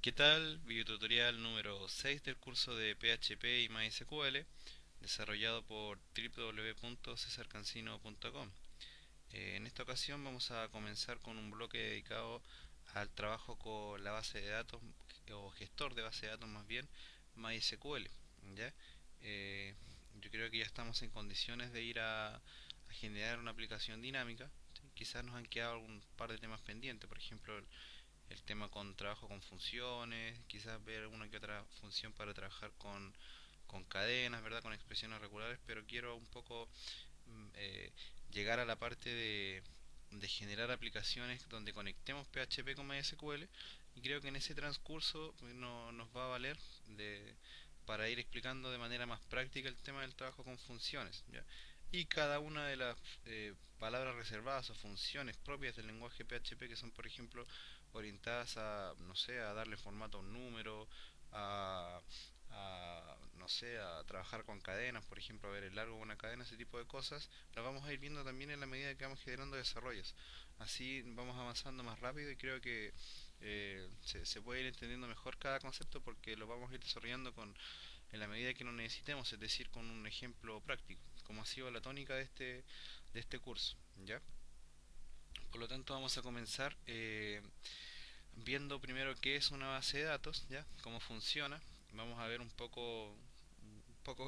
¿Qué tal? Videotutorial número 6 del curso de PHP y MySQL, desarrollado por www.cesarcancino.com. En esta ocasión vamos a comenzar con un bloque dedicado al trabajo con la base de datos, o gestor de base de datos más bien, MySQL. ¿Ya? Eh, yo creo que ya estamos en condiciones de ir a generar una aplicación dinámica. ¿Sí? Quizás nos han quedado algún par de temas pendientes, por ejemplo el tema con trabajo con funciones, quizás ver alguna que otra función para trabajar con cadenas, ¿verdad? Con expresiones regulares, pero quiero un poco mm, eh, llegar a la parte de generar aplicaciones donde conectemos PHP con MySQL, y creo que en ese transcurso pues, nos va a valer de, para ir explicando de manera más práctica el tema del trabajo con funciones, ¿ya? Y cada una de las palabras reservadas o funciones propias del lenguaje PHP, que son por ejemplo orientadas a, no sé, a darle formato a un número, a, no sé, a trabajar con cadenas, por ejemplo, a ver el largo de una cadena, ese tipo de cosas, las vamos a ir viendo también en la medida que vamos generando desarrollos. Así vamos avanzando más rápido y creo que se puede ir entendiendo mejor cada concepto porque lo vamos a ir desarrollando en la medida que lo necesitemos, es decir, con un ejemplo práctico, como ha sido la tónica de este curso, ¿ya? Por lo tanto, vamos a comenzar viendo primero qué es una base de datos, ¿ya? Cómo funciona. Vamos a ver un poco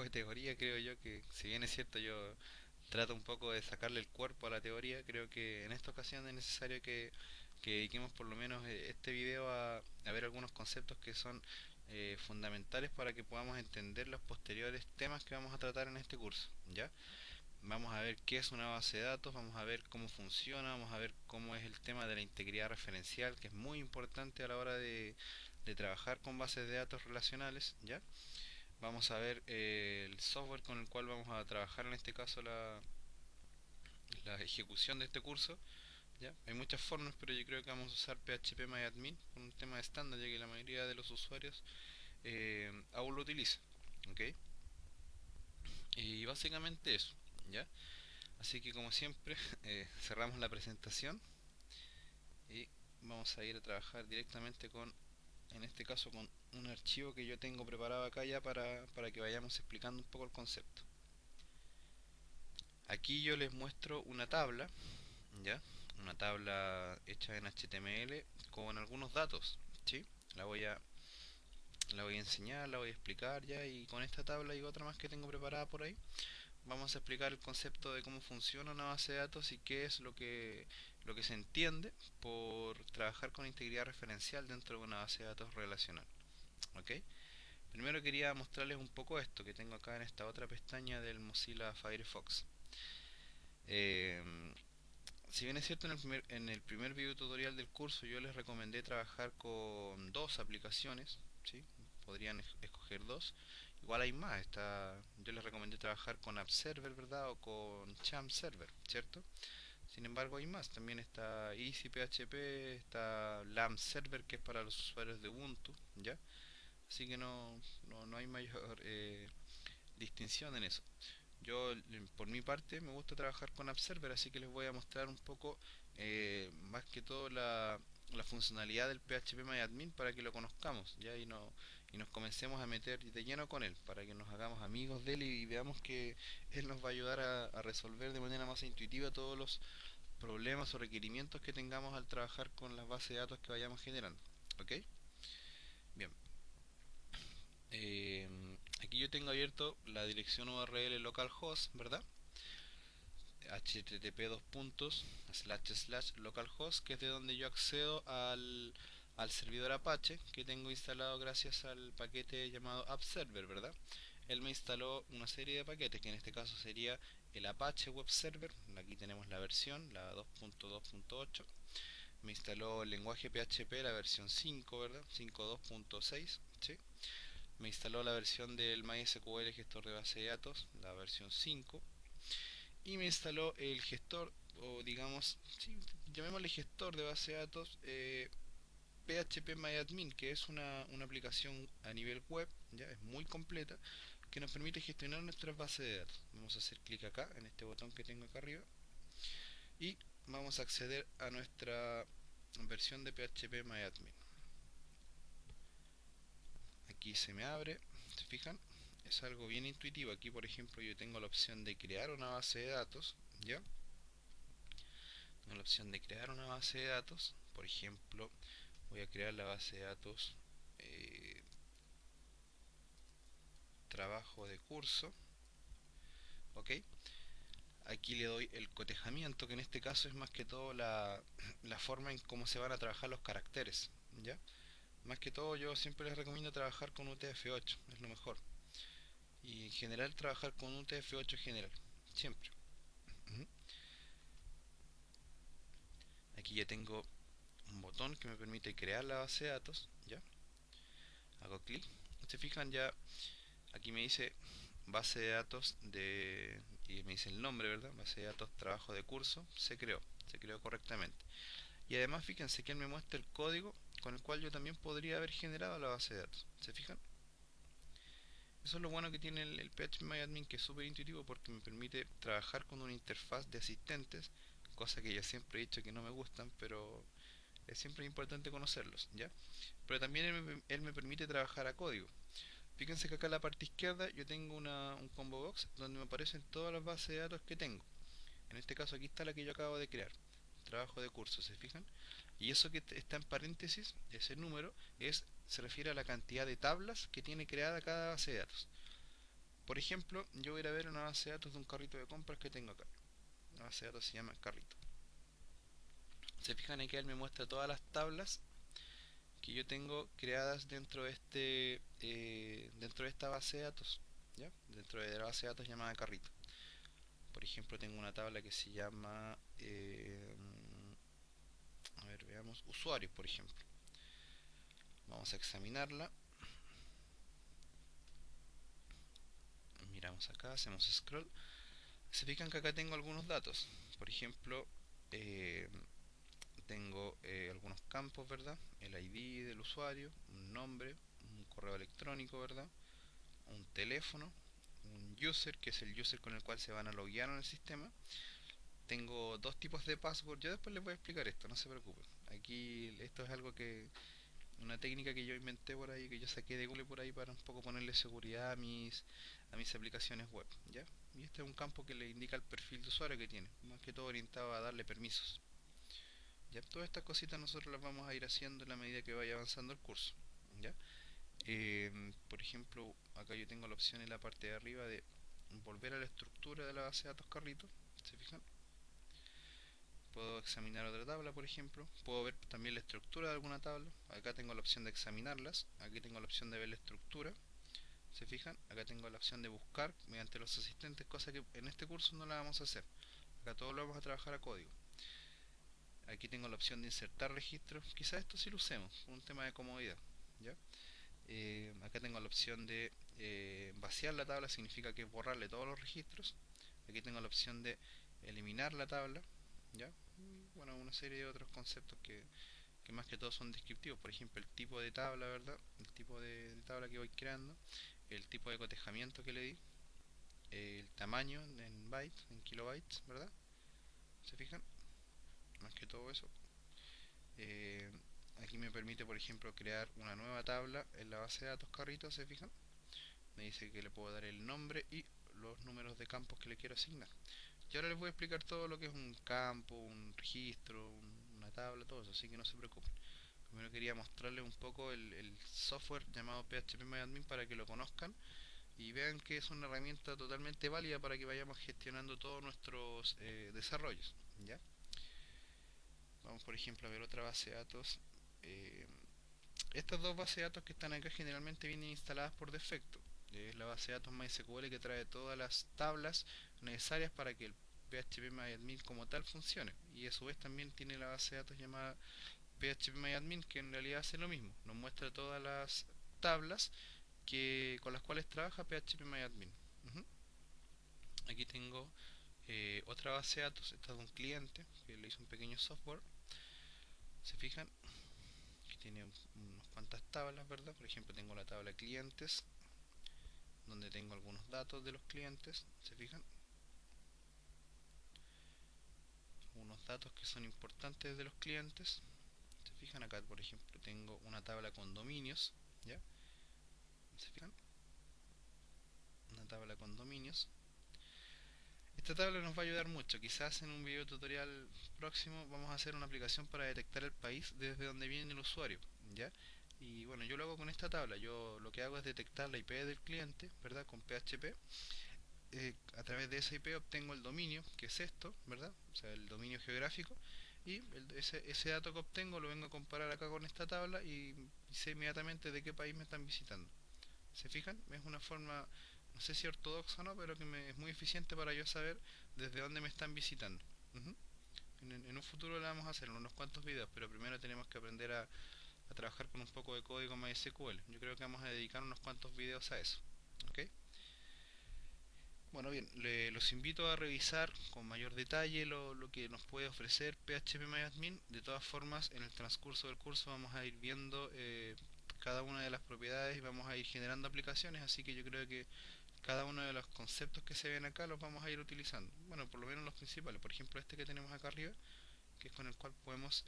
de teoría, creo yo, que si bien es cierto yo trato un poco de sacarle el cuerpo a la teoría, creo que en esta ocasión es necesario que dediquemos por lo menos este video a ver algunos conceptos que son fundamentales para que podamos entender los posteriores temas que vamos a tratar en este curso, ¿ya? Vamos a ver qué es una base de datos, vamos a ver cómo funciona, vamos a ver cómo es el tema de la integridad referencial, que es muy importante a la hora de trabajar con bases de datos relacionales, ¿ya? Vamos a ver el software con el cual vamos a trabajar en este caso la ejecución de este curso, ¿ya? Hay muchas formas, pero yo creo que vamos a usar PHP por un tema de estándar, ya que la mayoría de los usuarios aún lo utiliza, ¿ok? Y básicamente eso, ¿ya? Así que como siempre, cerramos la presentación y vamos a ir a trabajar directamente con, en este caso, con un archivo que yo tengo preparado acá ya para que vayamos explicando un poco el concepto. Aquí yo les muestro una tabla, ¿ya? Una tabla hecha en HTML con algunos datos, ¿sí? La voy a, la voy a enseñar, la voy a explicar ya, y con esta tabla y otra más que tengo preparada por ahí vamos a explicar el concepto de cómo funciona una base de datos y qué es lo que se entiende por trabajar con integridad referencial dentro de una base de datos relacional. ¿Ok? Primero quería mostrarles un poco esto que tengo acá en esta otra pestaña del Mozilla Firefox. Eh, si bien es cierto, en el primer video tutorial del curso yo les recomendé trabajar con dos aplicaciones, ¿sí? Podrían escoger dos. Igual hay más, yo les recomendé trabajar con App Server, ¿verdad? O con Champ Server, ¿cierto? Sin embargo hay más, también está EasyPHP, está LAMP Server, que es para los usuarios de Ubuntu, ¿ya? Así que no hay mayor distinción en eso. Yo, por mi parte, me gusta trabajar con AppServer, así que les voy a mostrar un poco, más que todo, la funcionalidad del PHP para que lo conozcamos, ¿ya? Y nos comencemos a meter de lleno con él, para que nos hagamos amigos de él y veamos que él nos va a ayudar a resolver de manera más intuitiva todos los problemas o requerimientos que tengamos al trabajar con las bases de datos que vayamos generando. ¿Ok? Bien. Eh, Aquí yo tengo abierto la dirección URL localhost, ¿verdad? http localhost, que es de donde yo accedo al servidor Apache que tengo instalado gracias al paquete llamado AppServer, ¿verdad? Él me instaló una serie de paquetes, que en este caso sería el Apache Web Server. Aquí tenemos la versión, la 2.2.8. Me instaló el lenguaje PHP, la versión 5, ¿verdad? 5.2.6, ¿sí? Me instaló la versión del MySQL gestor de base de datos, la versión 5, y me instaló el gestor, o digamos, sí, llamémosle gestor de base de datos, PHP que es una aplicación a nivel web, ya es muy completa, que nos permite gestionar nuestras bases de datos. Vamos a hacer clic acá, en este botón que tengo acá arriba, y vamos a acceder a nuestra versión de PHP se me abre, ¿se fijan? Es algo bien intuitivo. Aquí por ejemplo yo tengo la opción de crear una base de datos, ¿ya? Tengo la opción de crear una base de datos. Por ejemplo, voy a crear la base de datos eh, trabajo de curso, ¿ok? Aquí le doy el cotejamiento, que en este caso es más que todo la forma en cómo se van a trabajar los caracteres, ¿ya? Más que todo yo siempre les recomiendo trabajar con UTF-8, es lo mejor. Y en general trabajar con UTF-8 general, siempre. Ujú. Aquí ya tengo un botón que me permite crear la base de datos, ¿ya? Hago clic. Se fijan ya, aquí me dice base de datos de... y me dice el nombre, ¿verdad? Base de datos trabajo de curso, se creó correctamente. Y además fíjense que él me muestra el código con el cual yo también podría haber generado la base de datos. ¿Se fijan? Eso es lo bueno que tiene el PHP que es súper intuitivo porque me permite trabajar con una interfaz de asistentes, cosa que yo siempre he dicho que no me gustan, pero es siempre importante conocerlos, ¿ya? Pero también él me permite trabajar a código. Fíjense que acá en la parte izquierda yo tengo un combo box donde me aparecen todas las bases de datos que tengo. En este caso aquí está la que yo acabo de crear, trabajo de curso, ¿se fijan? Y eso que está en paréntesis, ese número, se refiere a la cantidad de tablas que tiene creada cada base de datos. Por ejemplo, yo voy a ir a ver una base de datos de un carrito de compras que tengo acá. La base de datos se llama carrito. Se fijan aquí, él me muestra todas las tablas que yo tengo creadas dentro de esta base de datos, ¿ya? Dentro de la base de datos llamada carrito. Por ejemplo, tengo una tabla que se llama, a ver, veamos, usuarios, por ejemplo. Vamos a examinarla. Miramos acá, hacemos scroll. Se fijan que acá tengo algunos datos. Por ejemplo, eh, tengo algunos campos, ¿verdad? El ID del usuario, un nombre, un correo electrónico, ¿verdad? Un teléfono, un user, que es el user con el cual se van a loguear en el sistema. Tengo dos tipos de password, yo después les voy a explicar esto, no se preocupen. Aquí esto es algo que, una técnica que yo inventé por ahí, que yo saqué de Google por ahí para un poco ponerle seguridad a mis aplicaciones web, ¿ya? Y este es un campo que le indica el perfil de usuario que tiene, más que todo orientado a darle permisos. Ya, todas estas cositas nosotros las vamos a ir haciendo en la medida que vaya avanzando el curso, ¿ya? Por ejemplo, acá yo tengo la opción en la parte de arriba de volver a la estructura de la base de datos carrito, ¿se fijan? Puedo examinar otra tabla, por ejemplo. Puedo ver también la estructura de alguna tabla. Acá tengo la opción de examinarlas. Aquí tengo la opción de ver la estructura. ¿Se fijan? Acá tengo la opción de buscar mediante los asistentes, cosa que en este curso no la vamos a hacer. Acá todo lo vamos a trabajar a código. Aquí tengo la opción de insertar registros. Quizás esto sí lo usemos, por un tema de comodidad, ¿ya? Acá tengo la opción de vaciar la tabla, significa que borrarle todos los registros. Aquí tengo la opción de eliminar la tabla, ¿ya? Bueno, una serie de otros conceptos que más que todo son descriptivos. Por ejemplo, el tipo de tabla, ¿verdad? El tipo de tabla que voy creando, el tipo de cotejamiento que le di, el tamaño en bytes, en kilobytes, ¿verdad? ¿Se fijan? Más que todo eso. Eh, Aquí me permite, por ejemplo, crear una nueva tabla en la base de datos carrito, ¿se fijan? Me dice que le puedo dar el nombre y los números de campos que le quiero asignar. Y ahora les voy a explicar todo lo que es un campo, un registro, una tabla, todo eso, así que no se preocupen. Primero quería mostrarles un poco el software llamado PHPMyAdmin para que lo conozcan y vean que es una herramienta totalmente válida para que vayamos gestionando todos nuestros desarrollos, ¿ya? Vamos por ejemplo a ver otra base de datos. Eh, Estas dos bases de datos que están acá generalmente vienen instaladas por defecto. Es la base de datos MySQL que trae todas las tablas necesarias para que el PHPMyAdmin como tal funcione. Y a su vez también tiene la base de datos llamada PHPMyAdmin que en realidad hace lo mismo. Nos muestra todas las tablas con las cuales trabaja PHPMyAdmin. Uh -huh. Aquí tengo otra base de datos, esta es de un cliente que le hizo un pequeño software. ¿Se fijan? Que tiene unas cuantas tablas, ¿verdad? Por ejemplo, tengo la tabla clientes, donde tengo algunos datos de los clientes, ¿se fijan? Unos datos que son importantes de los clientes, ¿se fijan? Acá, por ejemplo, tengo una tabla con dominios, ¿ya? ¿Se fijan? Una tabla con dominios. Esta tabla nos va a ayudar mucho. Quizás en un video tutorial próximo vamos a hacer una aplicación para detectar el país desde donde viene el usuario, ¿ya? Y bueno, yo lo hago con esta tabla. Yo lo que hago es detectar la IP del cliente, ¿verdad? Con PHP. A través de esa IP obtengo el dominio, que es esto, ¿verdad? O sea, el dominio geográfico. Y ese dato que obtengo lo vengo a comparar acá con esta tabla y sé inmediatamente de qué país me están visitando. ¿Se fijan? Es una forma, no sé si ortodoxa o no, pero que es muy eficiente para yo saber desde dónde me están visitando. Ujú. En un futuro le vamos a hacer unos cuantos videos, pero primero tenemos que aprender a trabajar con un poco de código MySQL. Yo creo que vamos a dedicar unos cuantos videos a eso. ¿Ok? Bueno, bien, los invito a revisar con mayor detalle lo que nos puede ofrecer PHPMyAdmin. De todas formas, en el transcurso del curso vamos a ir viendo cada una de las propiedades y vamos a ir generando aplicaciones, así que yo creo que cada uno de los conceptos que se ven acá los vamos a ir utilizando. Bueno, por lo menos los principales. Por ejemplo, este que tenemos acá arriba, que es con el cual podemos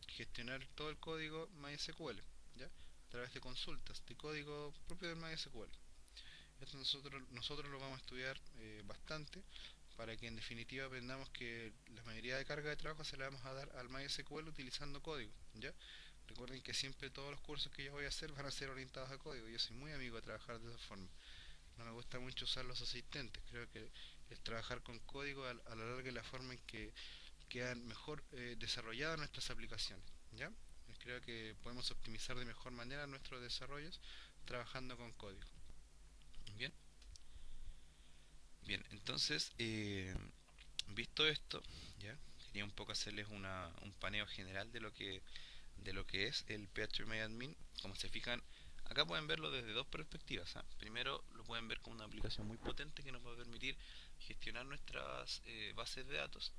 gestionar todo el código MySQL, ¿ya? A través de consultas de código propio del MySQL. Esto nosotros lo vamos a estudiar bastante para que en definitiva aprendamos que la mayoría de carga de trabajo se la vamos a dar al MySQL utilizando código, ¿ya? Recuerden que siempre todos los cursos que yo voy a hacer van a ser orientados a código. Yo soy muy amigo de trabajar de esa forma. No me gusta mucho usar los asistentes. Creo que el trabajar con código a la larga es la forma en que quedan mejor desarrolladas nuestras aplicaciones, ¿ya? Creo que podemos optimizar de mejor manera nuestros desarrollos trabajando con código. Bien, bien, entonces, visto esto, ya quería un poco hacerles un paneo general de lo que es el PHP Como se fijan, acá pueden verlo desde dos perspectivas, ¿ah? Primero, lo pueden ver como una aplicación muy potente que nos va a permitir gestionar nuestras bases de datos,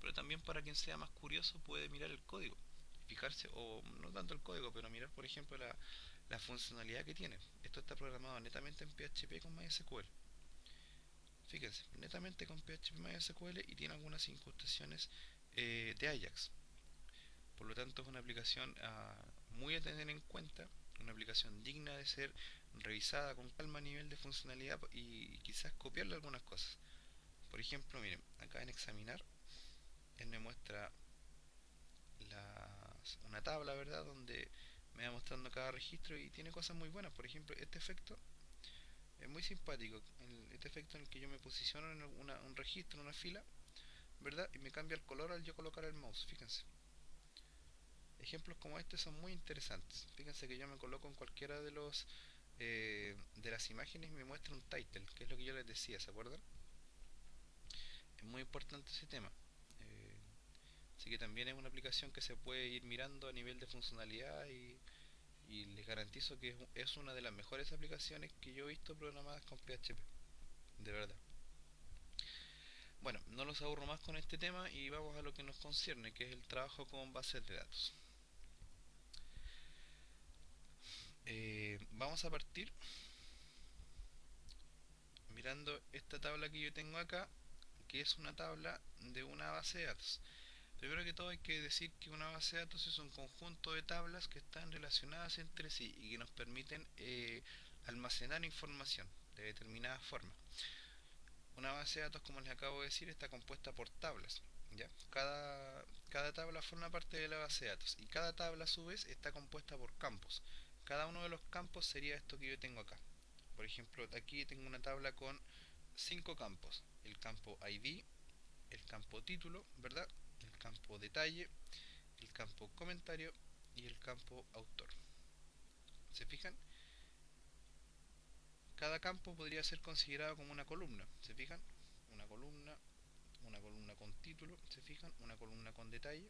pero también para quien sea más curioso puede mirar el código, fijarse, o no tanto el código, pero mirar por ejemplo la funcionalidad que tiene. Esto está programado netamente en PHP con MySQL. Fíjense, netamente con PHP MySQL y tiene algunas incrustaciones de Ajax. Por lo tanto, es una aplicación muy a tener en cuenta, una aplicación digna de ser revisada con calma a nivel de funcionalidad y quizás copiarle algunas cosas. Por ejemplo, miren, acá en examinar, él me muestra una tabla, ¿verdad? Donde me va mostrando cada registro y tiene cosas muy buenas. Por ejemplo, este efecto es muy simpático. Este efecto en el que yo me posiciono en un registro, en una fila, ¿verdad? Y me cambia el color al yo colocar el mouse, fíjense. Ejemplos como este son muy interesantes. Fíjense que yo me coloco en cualquiera de las imágenes y me muestra un title, que es lo que yo les decía, ¿se acuerdan? Es muy importante ese tema. Eh, Así que también es una aplicación que se puede ir mirando a nivel de funcionalidad y les garantizo que es una de las mejores aplicaciones que yo he visto programadas con PHP, de verdad. Bueno, no los aburro más con este tema y vamos a lo que nos concierne, que es el trabajo con bases de datos. Vamos a partir mirando esta tabla que yo tengo acá, que es una tabla de una base de datos. Primero que todo hay que decir que una base de datos es un conjunto de tablas que están relacionadas entre sí y que nos permiten almacenar información de determinada forma. Una base de datos, como les acabo de decir, está compuesta por tablas, ¿ya? Cada tabla forma parte de la base de datos y cada tabla a su vez está compuesta por campos. Cada uno de los campos sería esto que yo tengo acá. Por ejemplo, aquí tengo una tabla con 5 campos. El campo ID, el campo título, ¿verdad? El campo detalle, el campo comentario y el campo autor. ¿Se fijan? Cada campo podría ser considerado como una columna. ¿Se fijan? Una columna, una columna con título, ¿se fijan? Una columna con detalle,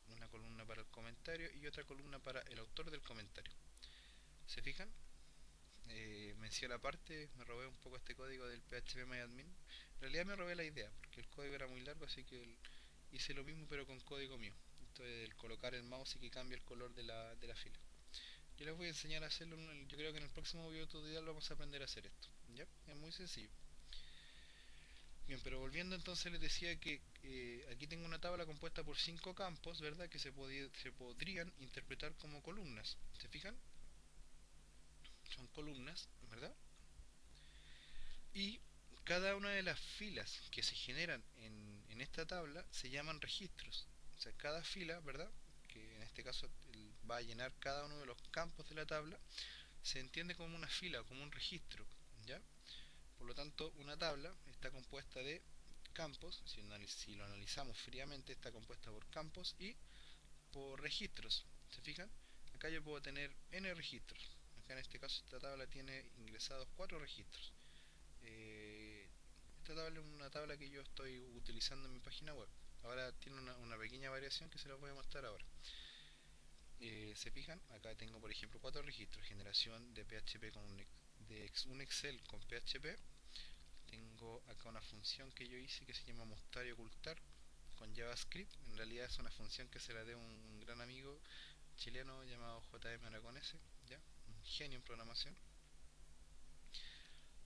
una columna para el comentario y otra columna para el autor del comentario. ¿Se fijan? Menciona aparte, me robé un poco este código del PHPMyAdmin. En realidad me robé la idea, porque el código era muy largo, así que hice lo mismo pero con código mío. Esto es el colocar el mouse y que cambie el color de la fila. Yo les voy a enseñar a hacerlo, yo creo que en el próximo video tutorial vamos a aprender a hacer esto. ¿Ya? Es muy sencillo. Bien, pero volviendo entonces les decía que aquí tengo una tabla compuesta por 5 campos, ¿verdad? Que se podrían interpretar como columnas. ¿Se fijan? son columnas, ¿verdad? Y cada una de las filas que se generan en esta tabla se llaman registros. O sea, cada fila, ¿verdad? Que en este caso va a llenar cada uno de los campos de la tabla, se entiende como una fila, como un registro, ¿ya? Por lo tanto, una tabla está compuesta de campos, si lo analizamos fríamente, está compuesta por campos y por registros. ¿Se fijan? Acá yo puedo tener n registros. Acá en este caso esta tabla tiene ingresados 4 registros. Eh, Esta tabla es una tabla que yo estoy utilizando en mi página web. Ahora tiene una pequeña variación que se la voy a mostrar ahora. ¿Se fijan? Acá tengo por ejemplo 4 registros. Generación de PHP con un Excel con PHP. Tengo acá una función que yo hice que se llama mostrar y ocultar con JavaScript. En realidad es una función que se la dé un gran amigo chileno llamado JM Aragonese, ¿ya? Un genio en programación.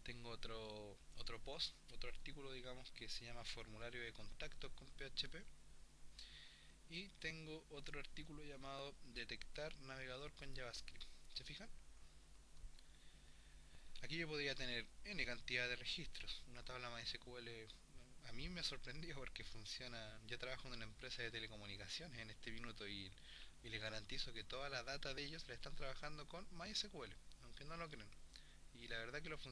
Tengo otro post, otro artículo, digamos, que se llama formulario de contacto con PHP. Y tengo otro artículo llamado detectar navegador con JavaScript. ¿Se fijan? Aquí yo podría tener n cantidad de registros. Una tabla MySQL a mí me sorprendió porque funciona. Yo trabajo en una empresa de telecomunicaciones en este minuto y les garantizo que toda la data de ellos la están trabajando con MySQL, aunque no lo crean. Y la verdad que los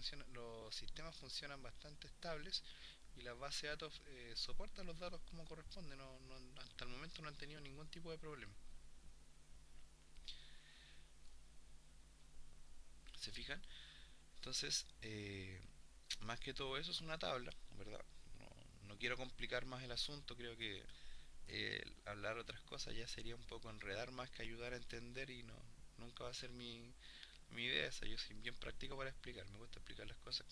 sistemas funcionan bastante estables y las bases de datos soportan los datos como corresponde. Hasta el momento no han tenido ningún tipo de problema. ¿Se fijan? Entonces, más que todo eso es una tabla, ¿verdad? No quiero complicar más el asunto, creo que hablar otras cosas ya sería un poco enredar más que ayudar a entender y nunca va a ser mi idea esa. Yo soy bien práctico para explicar, me gusta explicar las cosas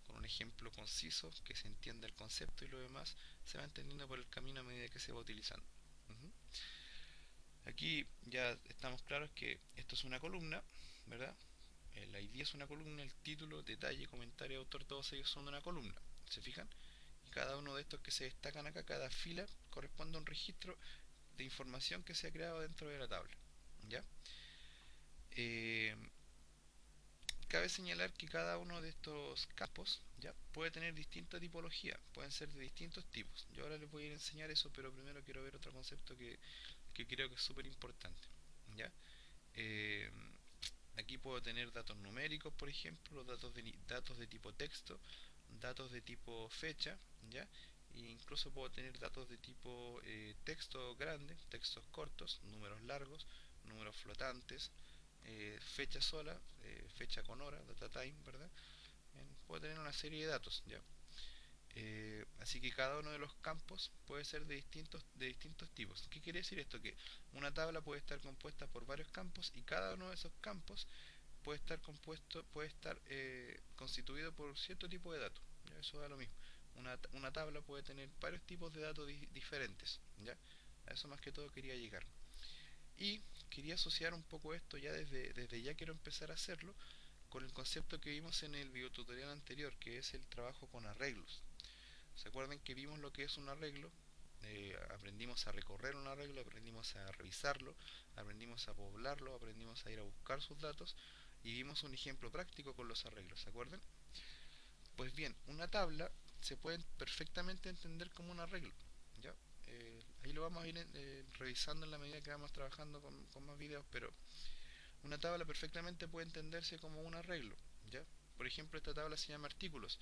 con un ejemplo conciso, que se entienda el concepto y lo demás se va entendiendo por el camino a medida que se va utilizando. Ujú. Aquí ya estamos claros que esto es una columna, ¿verdad? El ID es una columna, el título, detalle, comentario, autor, todos ellos son una columna. ¿Se fijan? Y cada uno de estos que se destacan acá, cada fila corresponde a un registro de información que se ha creado dentro de la tabla. ¿Ya? Eh, Cabe señalar que cada uno de estos campos ya puede tener distinta tipología, pueden ser de distintos tipos. Yo ahora les voy a ir a enseñar eso, pero primero quiero ver otro concepto que creo que es súper importante. ¿Ya? Eh, Aquí puedo tener datos numéricos, por ejemplo, datos de tipo texto, datos de tipo fecha, ¿ya? E incluso puedo tener datos de tipo texto grande, textos cortos, números largos, números flotantes, fecha sola, fecha con hora, data time, ¿verdad? Puedo tener una serie de datos, ¿ya? Así que cada uno de los campos puede ser de distintos tipos. ¿Qué quiere decir esto? Que una tabla puede estar compuesta por varios campos y cada uno de esos campos puede estar constituido por cierto tipo de datos. ¿Ya? Eso da lo mismo. Una tabla puede tener varios tipos de datos diferentes. ¿Ya? A eso más que todo quería llegar. Y quería asociar un poco esto ya desde ya quiero empezar a hacerlo con el concepto que vimos en el videotutorial anterior, que es el trabajo con arreglos. ¿Se acuerdan que vimos lo que es un arreglo? Aprendimos a recorrer un arreglo, aprendimos a revisarlo, aprendimos a poblarlo, aprendimos a ir a buscar sus datos y vimos un ejemplo práctico con los arreglos, ¿se acuerdan? Pues bien, una tabla se puede perfectamente entender como un arreglo, ¿ya? Ahí lo vamos a ir revisando en la medida que vamos trabajando con más videos, pero una tabla perfectamente puede entenderse como un arreglo, ¿ya? Por ejemplo, esta tabla se llama artículos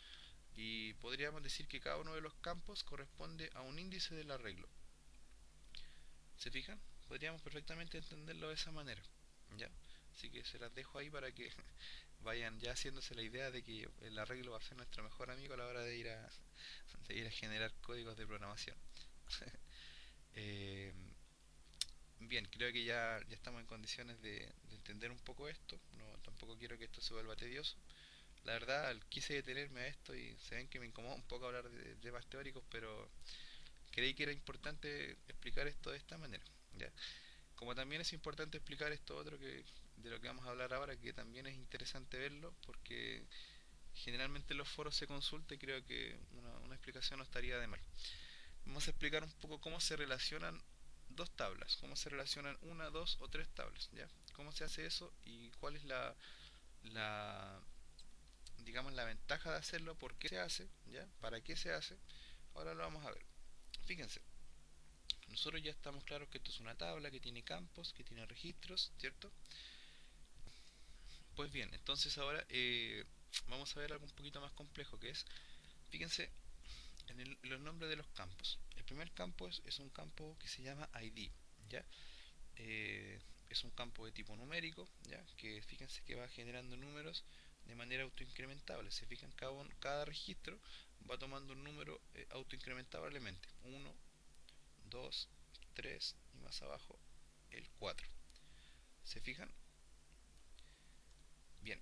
y podríamos decir que cada uno de los campos corresponde a un índice del arreglo. ¿Se fijan? Podríamos perfectamente entenderlo de esa manera, ¿ya? Así que se las dejo ahí para que vayan ya haciéndose la idea de que el arreglo va a ser nuestro mejor amigo a la hora de ir a generar códigos de programación. Eh, Bien, creo que ya estamos en condiciones de entender un poco esto. No, tampoco quiero que esto se vuelva tedioso. La verdad, quise detenerme a esto y se ven que me incomoda un poco hablar de temas teóricos, pero creí que era importante explicar esto de esta manera, ¿ya? Como también es importante explicar esto otro de lo que vamos a hablar ahora, que también es interesante verlo, porque generalmente en los foros se consulta y creo que una explicación no estaría de mal. Vamos a explicar un poco cómo se relacionan dos tablas, cómo se relacionan una, dos o tres tablas, ¿ya? Cómo se hace eso y cuál es la, digamos, la ventaja de hacerlo, por qué se hace, ¿ya? ¿Para qué se hace? Ahora lo vamos a ver. Fíjense, nosotros ya estamos claros que esto es una tabla que tiene campos, que tiene registros, ¿cierto? Pues bien, entonces ahora vamos a ver algo un poquito más complejo que es, fíjense en los nombres de los campos. El primer campo es un campo que se llama ID, ¿ya? Eh, es un campo de tipo numérico, ¿ya? Que fíjense que va generando números de manera autoincrementable. Se fijan, cada registro va tomando un número autoincrementablemente. 1, 2, 3 y más abajo el 4. ¿Se fijan? Bien,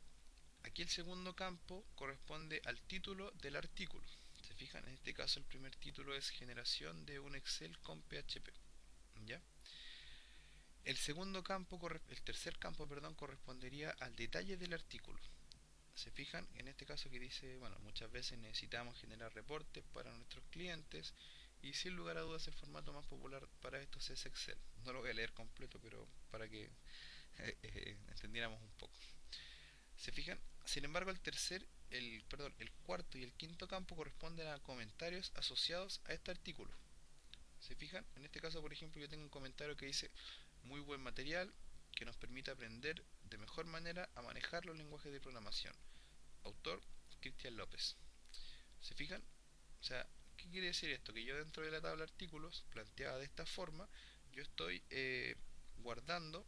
aquí el segundo campo corresponde al título del artículo. ¿Se fijan? En este caso el primer título es generación de un Excel con PHP. ¿Ya? El tercer campo, perdón, correspondería al detalle del artículo. Se fijan en este caso que dice, bueno, muchas veces necesitamos generar reportes para nuestros clientes y sin lugar a dudas el formato más popular para estos es Excel. No lo voy a leer completo, pero para que entendiéramos un poco. Se fijan, sin embargo el cuarto y el quinto campo corresponden a comentarios asociados a este artículo. ¿Se fijan? En este caso, por ejemplo, yo tengo un comentario que dice muy buen material que nos permite aprender de mejor manera a manejar los lenguajes de programación. Autor, Cristian López. ¿Se fijan? O sea, ¿qué quiere decir esto? Que yo dentro de la tabla de artículos, planteada de esta forma, yo estoy guardando,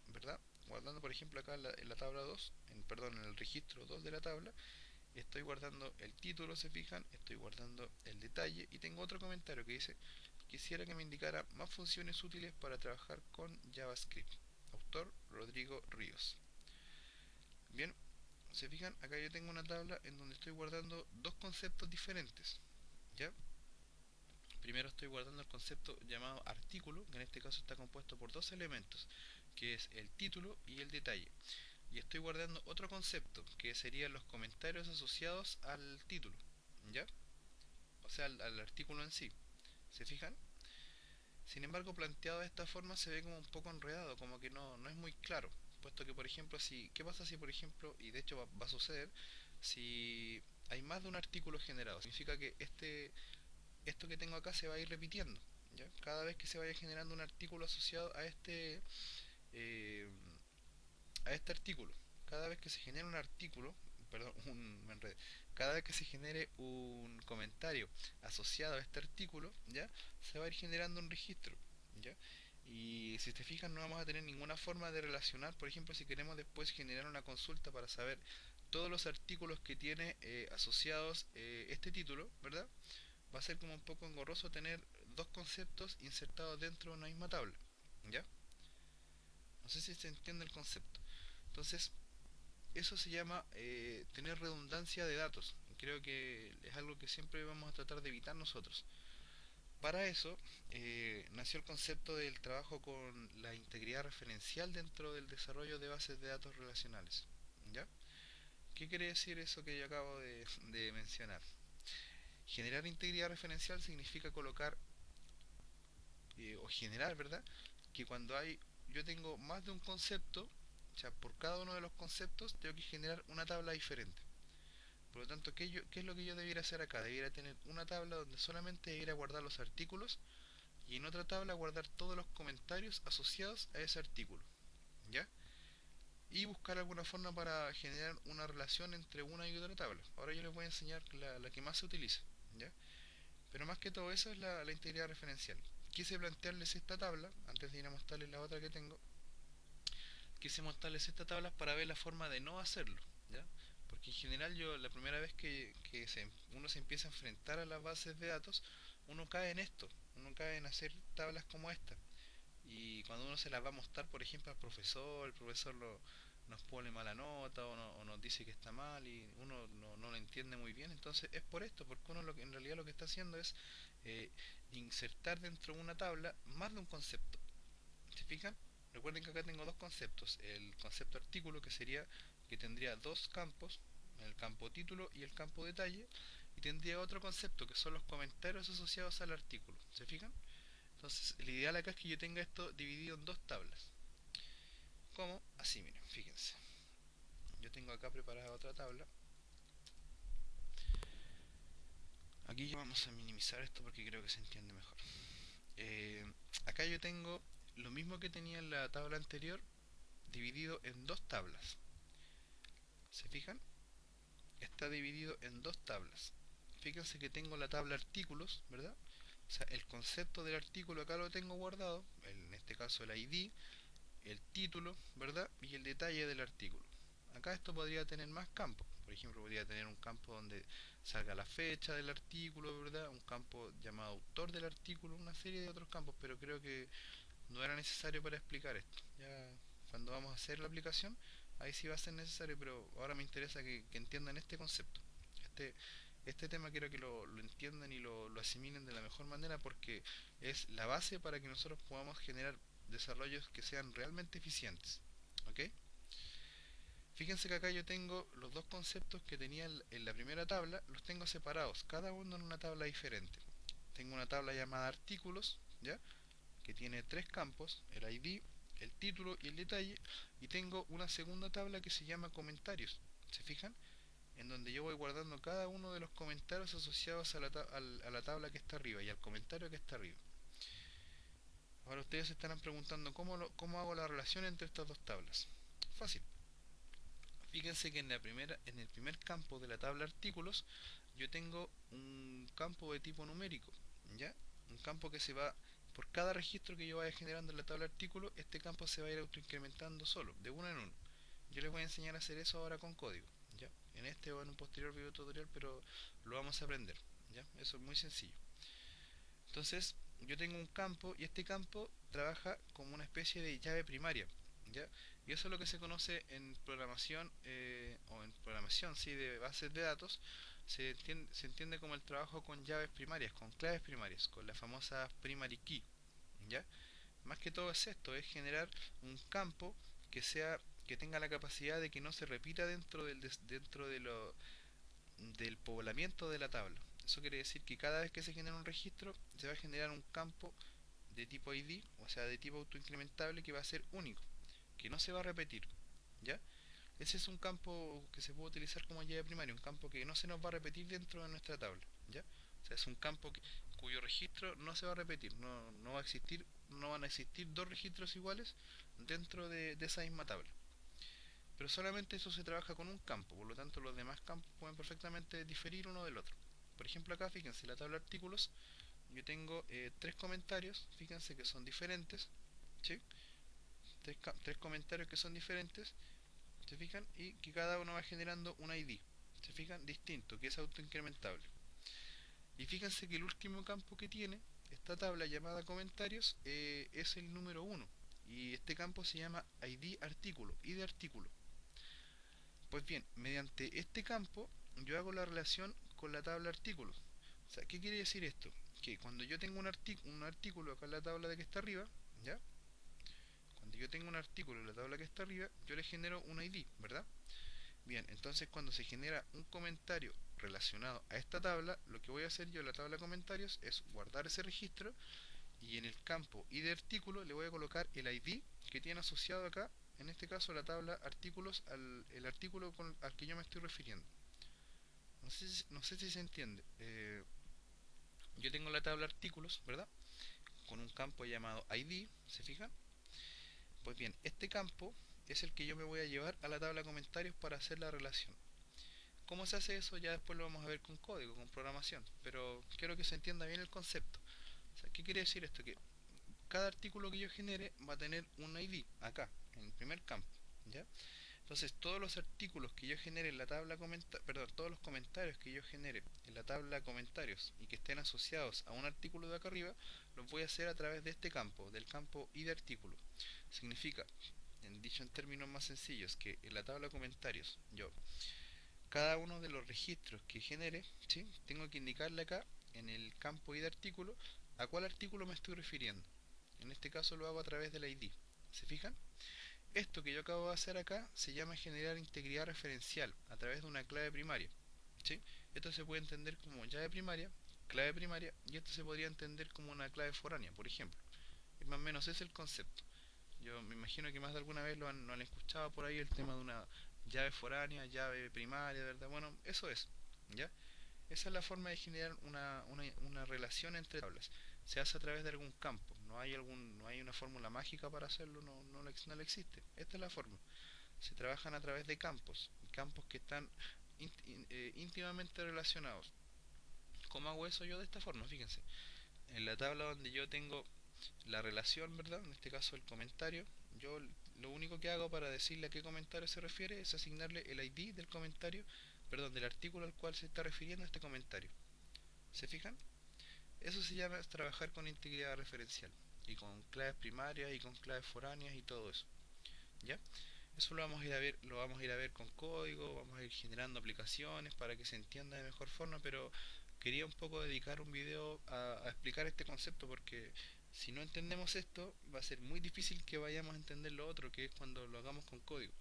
¿verdad? Guardando, por ejemplo, acá en la tabla 2, perdón, en el registro 2 de la tabla, estoy guardando el título, se fijan, estoy guardando el detalle y tengo otro comentario que dice, quisiera que me indicara más funciones útiles para trabajar con JavaScript. Autor, Rodrigo Ríos. Bien, se fijan, acá yo tengo una tabla en donde estoy guardando dos conceptos diferentes, ¿ya? Primero estoy guardando el concepto llamado artículo, que en este caso está compuesto por dos elementos, que es el título y el detalle. Y estoy guardando otro concepto, que serían los comentarios asociados al título, ¿ya? O sea, al artículo en sí. ¿Se fijan? Sin embargo, planteado de esta forma se ve como un poco enredado, como que no es muy claro. Puesto que, por ejemplo, si, ¿qué pasa si, por ejemplo, y de hecho va a suceder, si hay más de un artículo generado? Significa que esto que tengo acá se va a ir repitiendo, ¿ya? Cada vez que se vaya generando un artículo asociado eh, a este artículo. Cada vez que se genere un artículo, perdón, me enredé. Cada vez que se genere un comentario asociado a este artículo, ¿ya? Se va a ir generando un registro, ¿ya? Y si te fijas no vamos a tener ninguna forma de relacionar, por ejemplo, si queremos después generar una consulta para saber todos los artículos que tiene asociados este título, ¿verdad? Va a ser como un poco engorroso tener dos conceptos insertados dentro de una misma tabla, ¿ya? No sé si se entiende el concepto. Entonces, eso se llama tener redundancia de datos. Creo que es algo que siempre vamos a tratar de evitar nosotros. Para eso nació el concepto del trabajo con la integridad referencial dentro del desarrollo de bases de datos relacionales. ¿Ya? ¿Qué quiere decir eso que yo acabo de mencionar? Generar integridad referencial significa colocar o generar, ¿verdad? Que cuando yo tengo más de un concepto, o sea, por cada uno de los conceptos tengo que generar una tabla diferente. Por lo tanto, ¿qué es lo que yo debiera hacer acá? Debiera tener una tabla donde solamente debiera guardar los artículos y en otra tabla guardar todos los comentarios asociados a ese artículo, ¿ya? Y buscar alguna forma para generar una relación entre una y otra tabla. Ahora yo les voy a enseñar la que más se utiliza, ¿ya? Pero más que todo eso es la integridad referencial. Quise plantearles esta tabla, antes de ir a mostrarles la otra que tengo, quise mostrarles esta tabla para ver la forma de no hacerlo, ¿ya? Porque en general yo la primera vez uno se empieza a enfrentar a las bases de datos, uno cae en esto, uno cae en hacer tablas como esta. Y cuando uno se las va a mostrar, por ejemplo, al profesor, el profesor nos pone mala nota o nos dice que está mal y uno no lo entiende muy bien. Entonces es por esto, porque uno en realidad lo que está haciendo es eh, insertar dentro de una tabla más de un concepto. ¿Se fijan? Recuerden que acá tengo dos conceptos. El concepto artículo, que sería que tendría dos campos, el campo título y el campo detalle, y tendría otro concepto que son los comentarios asociados al artículo. ¿Se fijan? Entonces, el ideal acá es que yo tenga esto dividido en dos tablas. ¿Cómo? Así, miren, fíjense. Yo tengo acá preparada otra tabla. Aquí ya vamos a minimizar esto porque creo que se entiende mejor. Eh, Acá yo tengo lo mismo que tenía en la tabla anterior, dividido en dos tablas. ¿Se fijan? Está dividido en dos tablas. Fíjense que tengo la tabla artículos, ¿verdad? O sea, el concepto del artículo acá lo tengo guardado, en este caso el ID, el título, ¿verdad? Y el detalle del artículo. Acá esto podría tener más campos. Por ejemplo, podría tener un campo donde salga la fecha del artículo, ¿verdad? Un campo llamado autor del artículo, una serie de otros campos, pero creo que no era necesario para explicar esto. Ya cuando vamos a hacer la aplicación, ahí sí va a ser necesario, pero ahora me interesa que entiendan este concepto. Este, este tema quiero que lo entiendan y lo asimilen de la mejor manera porque es la base para que nosotros podamos generar desarrollos que sean realmente eficientes. ¿Ok? Fíjense que acá yo tengo los dos conceptos que tenía en la primera tabla, los tengo separados, cada uno en una tabla diferente. Tengo una tabla llamada artículos, ¿ya? Que tiene tres campos, el ID, el título y el detalle, y tengo una segunda tabla que se llama comentarios. ¿Se fijan? En donde yo voy guardando cada uno de los comentarios asociados a la tabla que está arriba y al comentario que está arriba. Ahora ustedes se estarán preguntando cómo hago la relación entre estas dos tablas. Fácil. Fíjense que en el primer campo de la tabla artículos yo tengo un campo de tipo numérico, ¿ya? Un campo que se va, por cada registro que yo vaya generando en la tabla artículo, este campo se va a ir autoincrementando solo, de uno en uno. Yo les voy a enseñar a hacer eso ahora con código, ¿ya? En este o en un posterior video tutorial, pero lo vamos a aprender, ¿ya? Eso es muy sencillo. Entonces, yo tengo un campo y este campo trabaja como una especie de llave primaria, ¿ya? Y eso es lo que se conoce en programación, o en programación, sí, de bases de datos, se entiende como el trabajo con llaves primarias, con claves primarias, con la famosa primary key, ¿ya? Más que todo es esto, es generar un campo que sea, que tenga la capacidad de que no se repita dentro del poblamiento de la tabla. Eso quiere decir que cada vez que se genera un registro, se va a generar un campo de tipo ID, o sea, de tipo autoincrementable, que va a ser único, que no se va a repetir, ¿ya? Ese es un campo que se puede utilizar como llave primaria, un campo que no se nos va a repetir dentro de nuestra tabla, ¿ya? O sea, es un campo cuyo registro no se va a repetir, no va a existir, no van a existir dos registros iguales dentro de esa misma tabla. Pero solamente eso se trabaja con un campo, por lo tanto los demás campos pueden perfectamente diferir uno del otro. Por ejemplo acá, fíjense, la tabla de artículos, yo tengo tres comentarios, fíjense que son diferentes, ¿sí? Tres comentarios que son diferentes, ¿se fijan? Y que cada uno va generando un ID, ¿se fijan? Distinto, que es autoincrementable. Y fíjense que el último campo que tiene esta tabla llamada comentarios es el número uno. Y este campo se llama ID artículo, ID artículo. Pues bien, mediante este campo yo hago la relación con la tabla artículos. O sea, ¿qué quiere decir esto? Que cuando yo tengo un artículo acá en la tabla de que está arriba, ¿ya? Cuando yo tengo un artículo en la tabla que está arriba, yo le genero un ID, ¿verdad? Bien, entonces cuando se genera un comentario relacionado a esta tabla, lo que voy a hacer yo en la tabla de comentarios es guardar ese registro y en el campo ID artículo le voy a colocar el ID que tiene asociado acá, en este caso la tabla artículos, el artículo al que yo me estoy refiriendo. No sé si se entiende. Yo tengo la tabla artículos, ¿verdad? Con un campo llamado ID, ¿se fijan? Pues bien, este campo es el que yo me voy a llevar a la tabla de comentarios para hacer la relación. ¿Cómo se hace eso? Ya después lo vamos a ver con código, con programación, pero quiero que se entienda bien el concepto. O sea, ¿qué quiere decir esto? Que cada artículo que yo genere va a tener un ID acá, en el primer campo, ¿ya? Entonces, todos los artículos que yo genere en la tabla perdón, todos los comentarios que yo genere en la tabla comentarios y que estén asociados a un artículo de acá arriba, los voy a hacer a través de este campo, del campo ID artículo. Significa, dicho en términos más sencillos, que en la tabla comentarios yo cada uno de los registros que genere, ¿sí? Tengo que indicarle acá en el campo ID artículo a cuál artículo me estoy refiriendo. En este caso lo hago a través del ID. ¿Se fijan? Esto que yo acabo de hacer acá se llama generar integridad referencial a través de una clave primaria, ¿sí? Esto se puede entender como llave primaria, clave primaria, y esto se podría entender como una clave foránea, por ejemplo. Y más o menos ese es el concepto. Yo me imagino que más de alguna vez lo han escuchado por ahí, el tema llave foránea, llave primaria, ¿verdad? Bueno, eso es, ¿ya? Esa es la forma de generar una relación entre tablas. Se hace a través de algún campo. No hay una fórmula mágica para hacerlo, no le existe. Esta es la forma. Se trabajan a través de campos, campos que están íntimamente relacionados. ¿Cómo hago eso yo? De esta forma, fíjense. En la tabla donde yo tengo la relación, ¿verdad? En este caso el comentario, yo lo único que hago para decirle a qué comentario se refiere es asignarle el ID del comentario, perdón, del artículo al cual se está refiriendo este comentario. ¿Se fijan? Eso se llama trabajar con integridad referencial y con claves primarias y con claves foráneas y todo eso. ¿Ya? Eso lo vamos a ir a ver, lo vamos a ir a ver con código, vamos a ir generando aplicaciones para que se entienda de mejor forma, pero quería un poco dedicar un video a explicar este concepto porque si no entendemos esto va a ser muy difícil que vayamos a entender lo otro, que es cuando lo hagamos con código.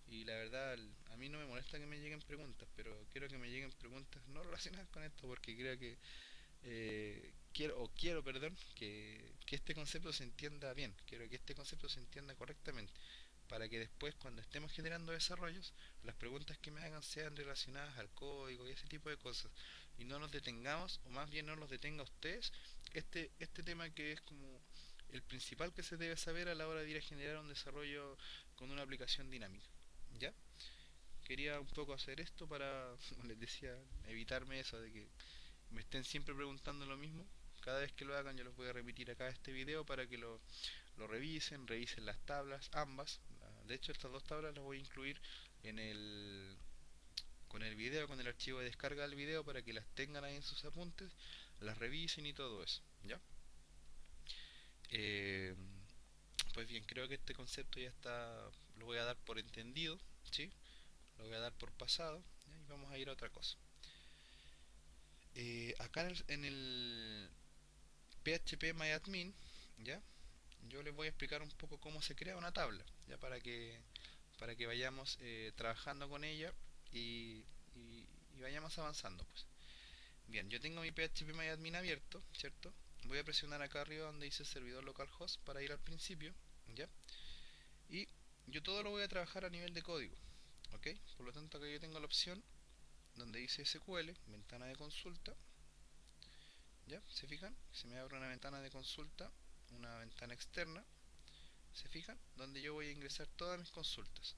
Y la verdad, a mí no me molesta que me lleguen preguntas, pero quiero que me lleguen preguntas no relacionadas con esto porque creo que quiero, perdón, que este concepto se entienda bien, quiero que este concepto se entienda correctamente, para que después cuando estemos generando desarrollos, las preguntas que me hagan sean relacionadas al código y ese tipo de cosas, y no nos detengamos, o más bien no los detenga a ustedes, este tema que es como el principal que se debe saber a la hora de ir a generar un desarrollo con una aplicación dinámica. ¿Ya? Quería un poco hacer esto para, como les decía, evitarme eso de que me estén siempre preguntando lo mismo. Cada vez que lo hagan yo los voy a repetir acá este video para que lo revisen las tablas, ambas. De hecho estas dos tablas las voy a incluir en con el video, con el archivo de descarga del video para que las tengan ahí en sus apuntes, las revisen y todo eso. ¿Ya? Eh, pues bien, creo que este concepto ya está, lo voy a dar por entendido, ¿sí? Lo voy a dar por pasado, ¿ya? Y vamos a ir a otra cosa. Acá en el PHP ¿ya? Yo les voy a explicar un poco cómo se crea una tabla, ya para que vayamos trabajando con ella y vayamos avanzando, pues. Bien, yo tengo mi PHP abierto, ¿cierto? Voy a presionar acá arriba donde dice servidor localhost para ir al principio, ¿ya? Y yo todo lo voy a trabajar a nivel de código, ¿ok? Por lo tanto acá yo tengo la opción donde dice SQL, ventana de consulta, ¿ya? ¿Se fijan? Se me abre una ventana de consulta, una ventana externa, ¿se fijan? Donde yo voy a ingresar todas mis consultas.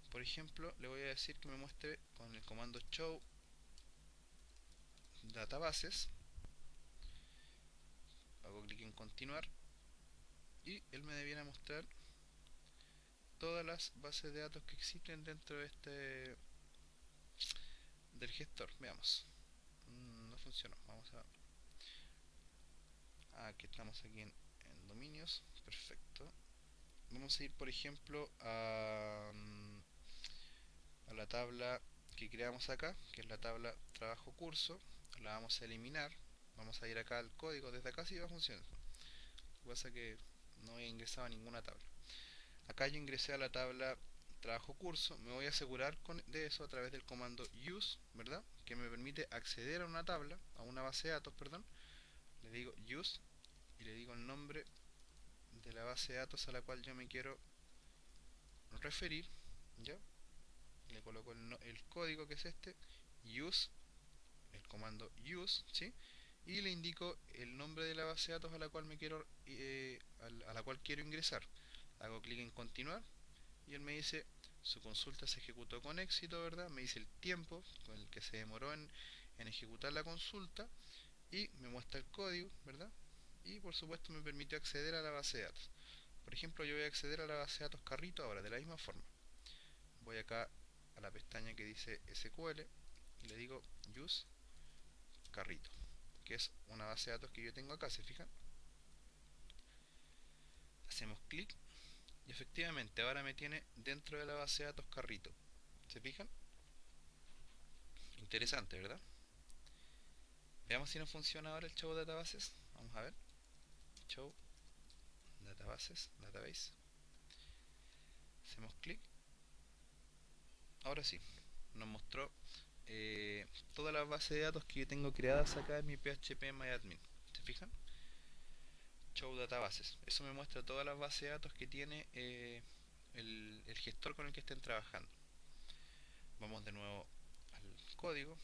Por ejemplo, le voy a decir que me muestre con el comando show databases, hago clic en continuar y él me debiera mostrar todas las bases de datos que existen dentro de del gestor. Veamos. No funcionó. Vamos a... aquí estamos aquí en dominios. Perfecto. Vamos a ir, por ejemplo, a la tabla que creamos acá, que es la tabla trabajo curso. La vamos a eliminar. Vamos a ir acá al código. Desde acá sí va a funcionar. Lo que pasa es que no he ingresado a ninguna tabla. Acá yo ingresé a la tabla trabajo curso, me voy a asegurar de eso a través del comando use, ¿verdad? Que me permite acceder a una tabla, a una base de datos, perdón. Le digo use y le digo el nombre de la base de datos a la cual yo me quiero referir, ¿ya? Le coloco el código que es este, use, el comando use, ¿sí? Y le indico el nombre de la base de datos a la cual me quiero a la cual quiero ingresar. Hago clic en continuar y él me dice su consulta se ejecutó con éxito, ¿verdad? Me dice el tiempo con el que se demoró en ejecutar la consulta y me muestra el código, ¿verdad? Y por supuesto me permitió acceder a la base de datos. Por ejemplo, yo voy a acceder a la base de datos carrito ahora, de la misma forma. Voy acá a la pestaña que dice SQL y le digo use carrito, que es una base de datos que yo tengo acá, ¿se fijan? Hacemos clic y efectivamente ahora me tiene dentro de la base de datos carrito. ¿Se fijan? Interesante, ¿verdad? Veamos si no funciona ahora el show databases. Vamos a ver. Show databases, database. Hacemos clic. Ahora sí. Nos mostró todas las bases de datos que yo tengo creadas acá en mi PHP ¿Se fijan? Show databases. Eso me muestra todas las bases de datos que tiene el gestor con el que estén trabajando. Vamos de nuevo al código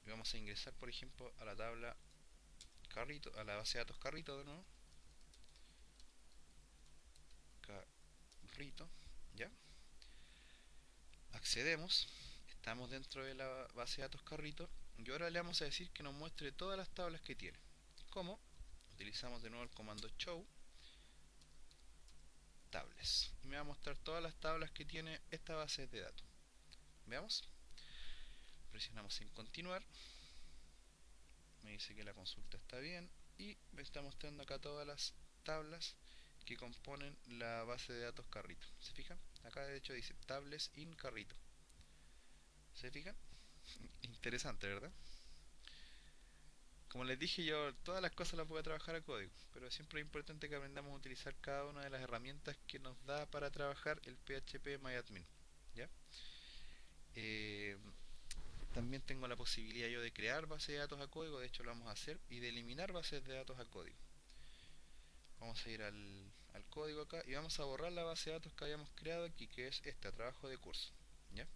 y vamos a ingresar, por ejemplo, a la tabla carrito, a la base de datos carrito de nuevo. Carrito, ¿ya? Accedemos, estamos dentro de la base de datos carrito y ahora le vamos a decir que nos muestre todas las tablas que tiene. ¿Cómo? Utilizamos de nuevo el comando show tables y me va a mostrar todas las tablas que tiene esta base de datos. Veamos, presionamos en continuar, me dice que la consulta está bien y me está mostrando acá todas las tablas que componen la base de datos carrito. ¿Se fijan? Acá de hecho dice tables in carrito. ¿Se fijan? Interesante, ¿verdad? Como les dije, yo todas las cosas las voy a trabajar a código, pero siempre es importante que aprendamos a utilizar cada una de las herramientas que nos da para trabajar el PHP ¿ya? Eh, También tengo la posibilidad yo de crear bases de datos a código, de hecho lo vamos a hacer, y de eliminar bases de datos a código. Vamos a ir al código acá y vamos a borrar la base de datos que habíamos creado aquí, que es esta, trabajo de curso. ¿Ya?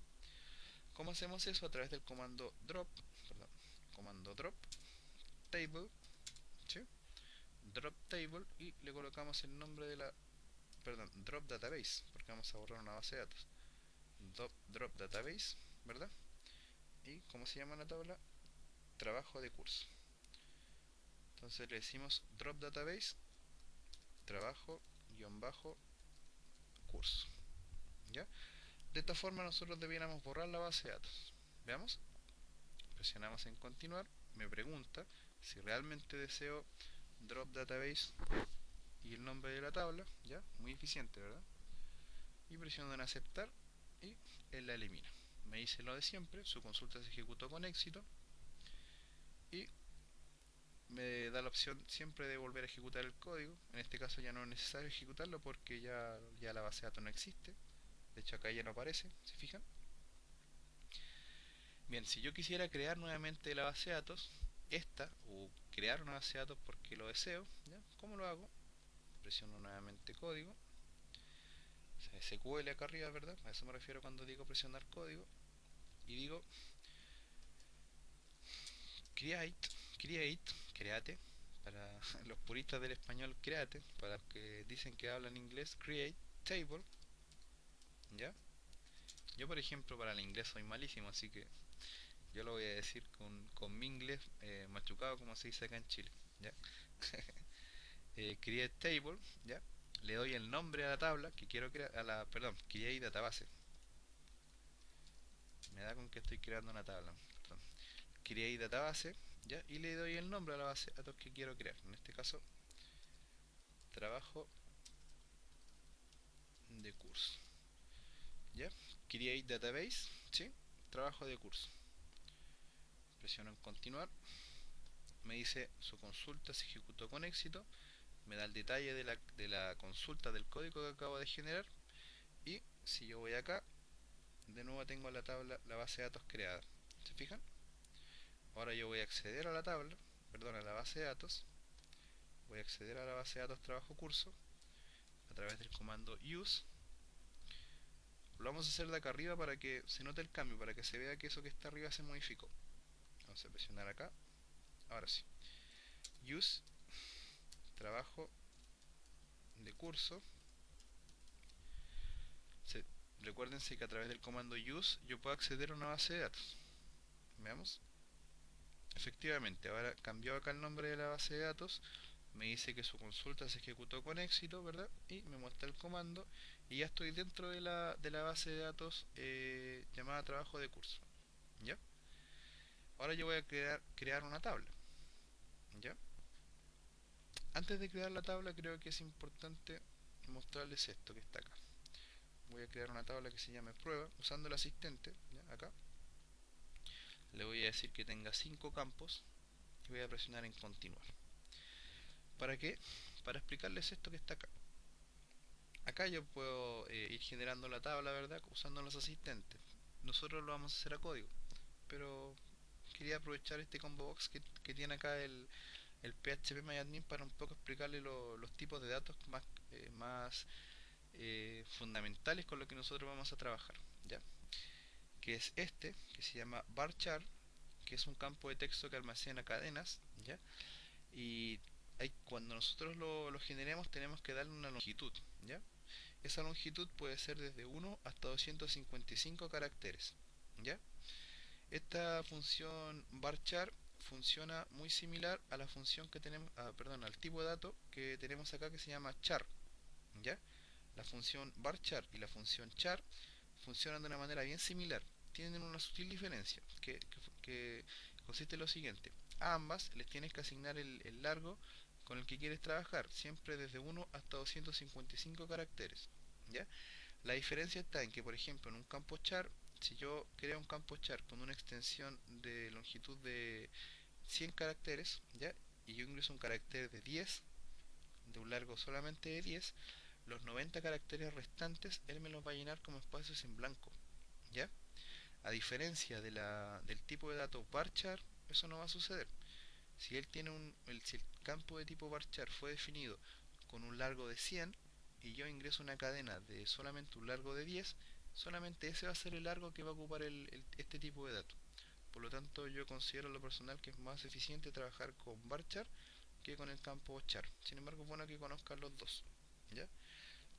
¿Cómo hacemos eso? A través del comando drop, perdón, comando drop table, ¿sí? Drop table y le colocamos el nombre de la, perdón, drop database, porque vamos a borrar una base de datos. Drop database, ¿verdad? Y ¿cómo se llama la tabla? Trabajo de curso. Entonces le decimos drop database, trabajo, guión bajo, curso. ¿Ya? De esta forma nosotros debiéramos borrar la base de datos. Veamos. Presionamos en continuar. Me pregunta si realmente deseo drop database y el nombre de la tabla. ¿Ya? Muy eficiente, ¿verdad? Y presiono en aceptar y él la elimina. Me dice lo de siempre, su consulta se ejecutó con éxito y me da la opción siempre de volver a ejecutar el código. En este caso ya no es necesario ejecutarlo porque ya la base de datos no existe. De hecho acá ya no aparece, ¿se fijan? Bien, si yo quisiera crear nuevamente la base de datos, esta, o crear una base de datos porque lo deseo, ¿ya? ¿Cómo lo hago? Presiono nuevamente código, o sea, SQL acá arriba, ¿verdad? A eso me refiero cuando digo presionar código, y digo create, create, para los puristas del español create, para los que dicen que hablan inglés, create table, ¿ya? Yo por ejemplo para el inglés soy malísimo, así que yo lo voy a decir con mi inglés machucado como se dice acá en Chile, ¿ya? Create table, ¿ya? Le doy el nombre a la tabla que quiero crear, perdón, create database. Me da con que estoy creando una tabla, perdón. Create database, ¿ya? Y le doy el nombre a la base de datos que quiero crear. En este caso, trabajo de curso, ¿ya? Create database, ¿sí? Trabajo de curso. Presiono en continuar. Me dice su consulta se ejecutó con éxito. Me da el detalle de la consulta del código que acabo de generar. Y si yo voy acá, de nuevo tengo la tabla, la base de datos creada. ¿Se fijan? Ahora yo voy a acceder a la tabla, perdón, a la base de datos. Voy a acceder a la base de datos trabajo curso a través del comando use. Lo vamos a hacer de acá arriba para que se note el cambio, para que se vea que eso que está arriba se modificó. Vamos a presionar acá. Ahora sí. Use trabajo de curso. Se, Recuérdense que a través del comando use yo puedo acceder a una base de datos. Veamos. Efectivamente, ahora cambió acá el nombre de la base de datos, me dice que su consulta se ejecutó con éxito, ¿verdad? Y me muestra el comando y ya estoy dentro de la base de datos llamada trabajo de curso, ¿ya? Ahora yo voy a crear una tabla, ¿ya? Antes de crear la tabla creo que es importante mostrarles esto que está acá. Voy a crear una tabla que se llame prueba usando el asistente, ¿ya? Acá. Le voy a decir que tenga 5 campos y voy a presionar en continuar. ¿Para qué? Para explicarles esto que está acá. Acá yo puedo ir generando la tabla, ¿verdad? Usando los asistentes. Nosotros lo vamos a hacer a código, pero quería aprovechar este combo box que tiene acá el PHP para un poco explicarle los tipos de datos más fundamentales con los que nosotros vamos a trabajar, ¿ya? que es este, que se llama varchar, que es un campo de texto que almacena cadenas, ¿ya? Y cuando nosotros lo generemos tenemos que darle una longitud, ¿ya? Esa longitud puede ser desde 1 hasta 255 caracteres, ¿ya? Esta función varchar funciona muy similar a la función que tenemos, perdón, al tipo de dato que tenemos acá que se llama char, ¿ya? La función varchar y la función char funcionan de una manera bien similar. Tienen una sutil diferencia que consiste en lo siguiente. A ambas les tienes que asignar el largo con el que quieres trabajar, siempre desde 1 hasta 255 caracteres, ¿ya? La diferencia está en que, por ejemplo, en un campo char, si yo creo un campo char con una extensión de longitud de 100 caracteres, ¿ya? Y yo ingreso un carácter de 10, de un largo solamente de 10, los 90 caracteres restantes él me los va a llenar como espacios en blanco, ¿ya? A diferencia del tipo de dato varchar, eso no va a suceder. Si él tiene si el campo de tipo varchar fue definido con un largo de 100 y yo ingreso una cadena de solamente un largo de 10, solamente ese va a ser el largo que va a ocupar este tipo de dato. Por lo tanto, yo considero en lo personal que es más eficiente trabajar con varchar que con el campo char. Sin embargo, es bueno que conozcan los dos, ¿ya?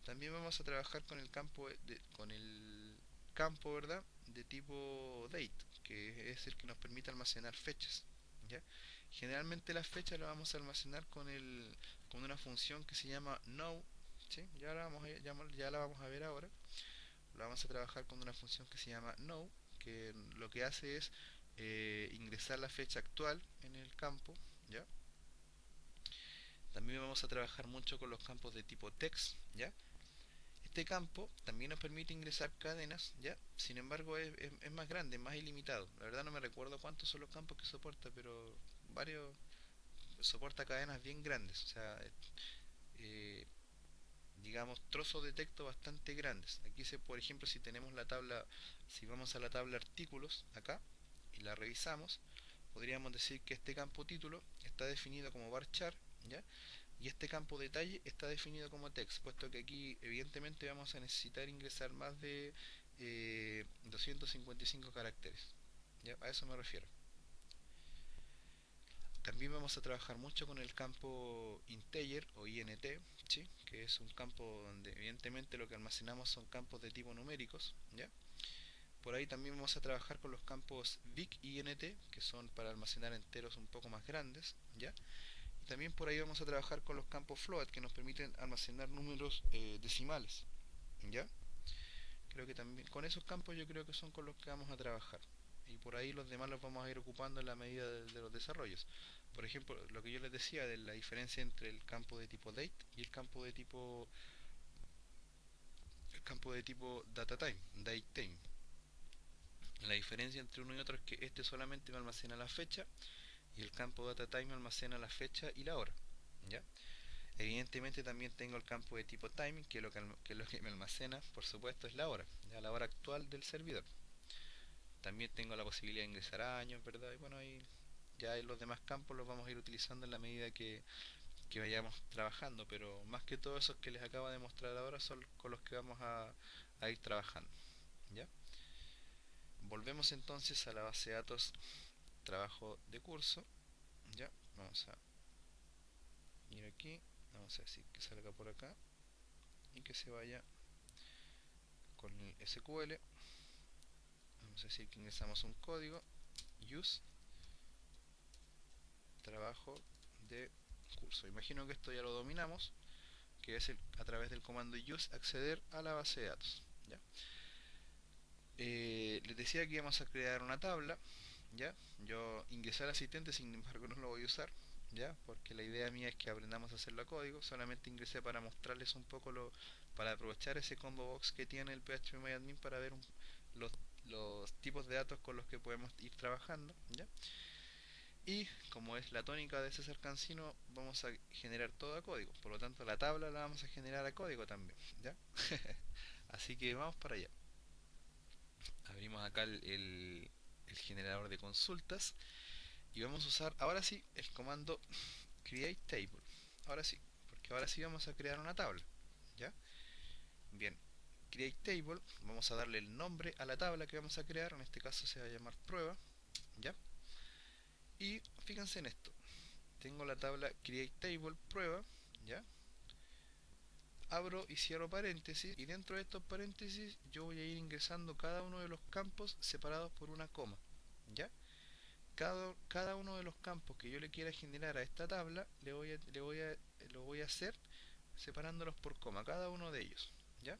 También vamos a trabajar con el campo con el campo, ¿verdad? De tipo date, que es el que nos permite almacenar fechas, ¿ya? Generalmente las fechas las vamos a almacenar con una función que se llama now, ¿sí? Ya la vamos a ver ahora. La vamos a trabajar con una función que se llama now, que lo que hace es ingresar la fecha actual en el campo, ¿ya? También vamos a trabajar mucho con los campos de tipo text, ¿ya? Este campo también nos permite ingresar cadenas, ¿ya? Sin embargo es más grande, más ilimitado. La verdad no me recuerdo cuántos son los campos que soporta, pero varios soporta cadenas bien grandes, o sea, eh, digamos trozos de texto bastante grandes. Aquí por ejemplo, si tenemos la tabla, si vamos a la tabla artículos acá y la revisamos, podríamos decir que este campo título está definido como varchar, ¿ya? Y este campo detalle está definido como text, puesto que aquí evidentemente vamos a necesitar ingresar más de 255 caracteres. ¿Ya? A eso me refiero. También vamos a trabajar mucho con el campo integer o int, ¿sí? Que es un campo donde evidentemente lo que almacenamos son campos de tipo numéricos, ¿ya? Por ahí también vamos a trabajar con los campos big y int, que son para almacenar enteros un poco más grandes, ¿ya? Y también por ahí vamos a trabajar con los campos float, que nos permiten almacenar números decimales, ¿ya? Creo que también con esos campos yo creo que son con los que vamos a trabajar. Y por ahí los demás los vamos a ir ocupando en la medida de los desarrollos. Por ejemplo, lo que yo les decía de la diferencia entre el campo de tipo date y el campo de tipo date time. La diferencia entre uno y otro es que este solamente me almacena la fecha y el campo data time me almacena la fecha y la hora, ¿ya? Evidentemente también tengo el campo de tipo timing, que lo que me almacena, por supuesto, es la hora, ya la hora actual del servidor. También tengo la posibilidad de ingresar años, ¿verdad? Y bueno, ahí ya los demás campos los vamos a ir utilizando en la medida que vayamos trabajando, pero más que todo esos que les acabo de mostrar ahora son con los que vamos a ir trabajando, ¿ya? Volvemos entonces a la base de datos trabajo de curso, ¿ya? Vamos a ir aquí, vamos a decir que salga por acá y que se vaya con el SQL. Vamos a decir que ingresamos un código use trabajo de curso. Imagino que esto ya lo dominamos, que es a través del comando use acceder a la base de datos, ¿ya? Les decía que íbamos a crear una tabla, ¿ya? Yo ingresé al asistente, sin embargo no lo voy a usar, ¿ya? Porque la idea mía es que aprendamos a hacerlo a código. Solamente ingresé para mostrarles un poco para aprovechar ese combo box que tiene el PHP para ver los, los tipos de datos con los que podemos ir trabajando, ¿ya? Y como es la tónica de César Cancino, vamos a generar todo a código. Por lo tanto, la tabla la vamos a generar a código también, ¿ya? Así que vamos para allá. Abrimos acá el generador de consultas y vamos a usar ahora sí el comando create table. Ahora sí, porque ahora sí vamos a crear una tabla, ¿ya? Bien, create table, vamos a darle el nombre a la tabla que vamos a crear, en este caso se va a llamar prueba, ¿ya? Y fíjense en esto, tengo la tabla create table prueba, ¿ya? Abro y cierro paréntesis y dentro de estos paréntesis yo voy a ir ingresando cada uno de los campos separados por una coma, ¿ya? Cada uno de los campos que yo le quiera generar a esta tabla lo voy a hacer separándolos por coma, cada uno de ellos, ¿ya?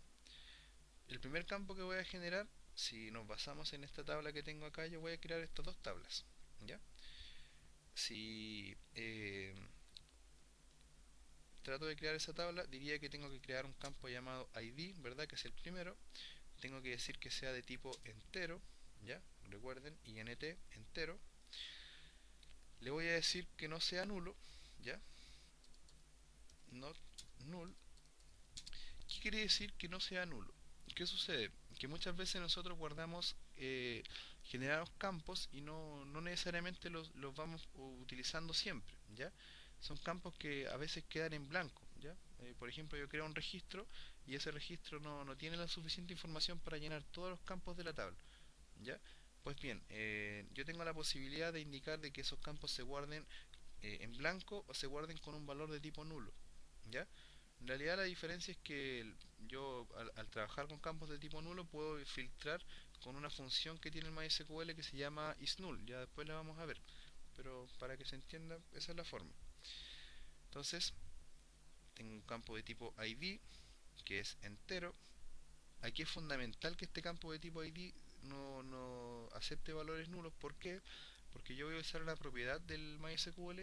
El primer campo que voy a generar, si nos basamos en esta tabla que tengo acá, yo voy a crear estas dos tablas, ¿ya? Si trato de crear esa tabla, diría que tengo que crear un campo llamado ID, ¿verdad? Que es el primero. Tengo que decir que sea de tipo entero, ¿ya? Recuerden, int entero. Le voy a decir que no sea nulo, ¿ya? Not null. ¿Qué quiere decir que no sea nulo? ¿Qué sucede? Que muchas veces nosotros guardamos generados campos y no necesariamente los vamos utilizando siempre, ¿ya? Son campos que a veces quedan en blanco, ¿ya? Por ejemplo, yo creo un registro y ese registro no tiene la suficiente información para llenar todos los campos de la tabla, ¿ya? Pues bien, yo tengo la posibilidad de indicar de que esos campos se guarden en blanco o se guarden con un valor de tipo nulo, ¿ya? En realidad la diferencia es que yo al trabajar con campos de tipo nulo puedo filtrar con una función que tiene el MySQL que se llama isNull, ya después la vamos a ver, pero para que se entienda esa es la forma. Entonces tengo un campo de tipo ID que es entero. Aquí es fundamental que este campo de tipo ID no acepte valores nulos. ¿Por qué? Porque yo voy a usar la propiedad del MySQL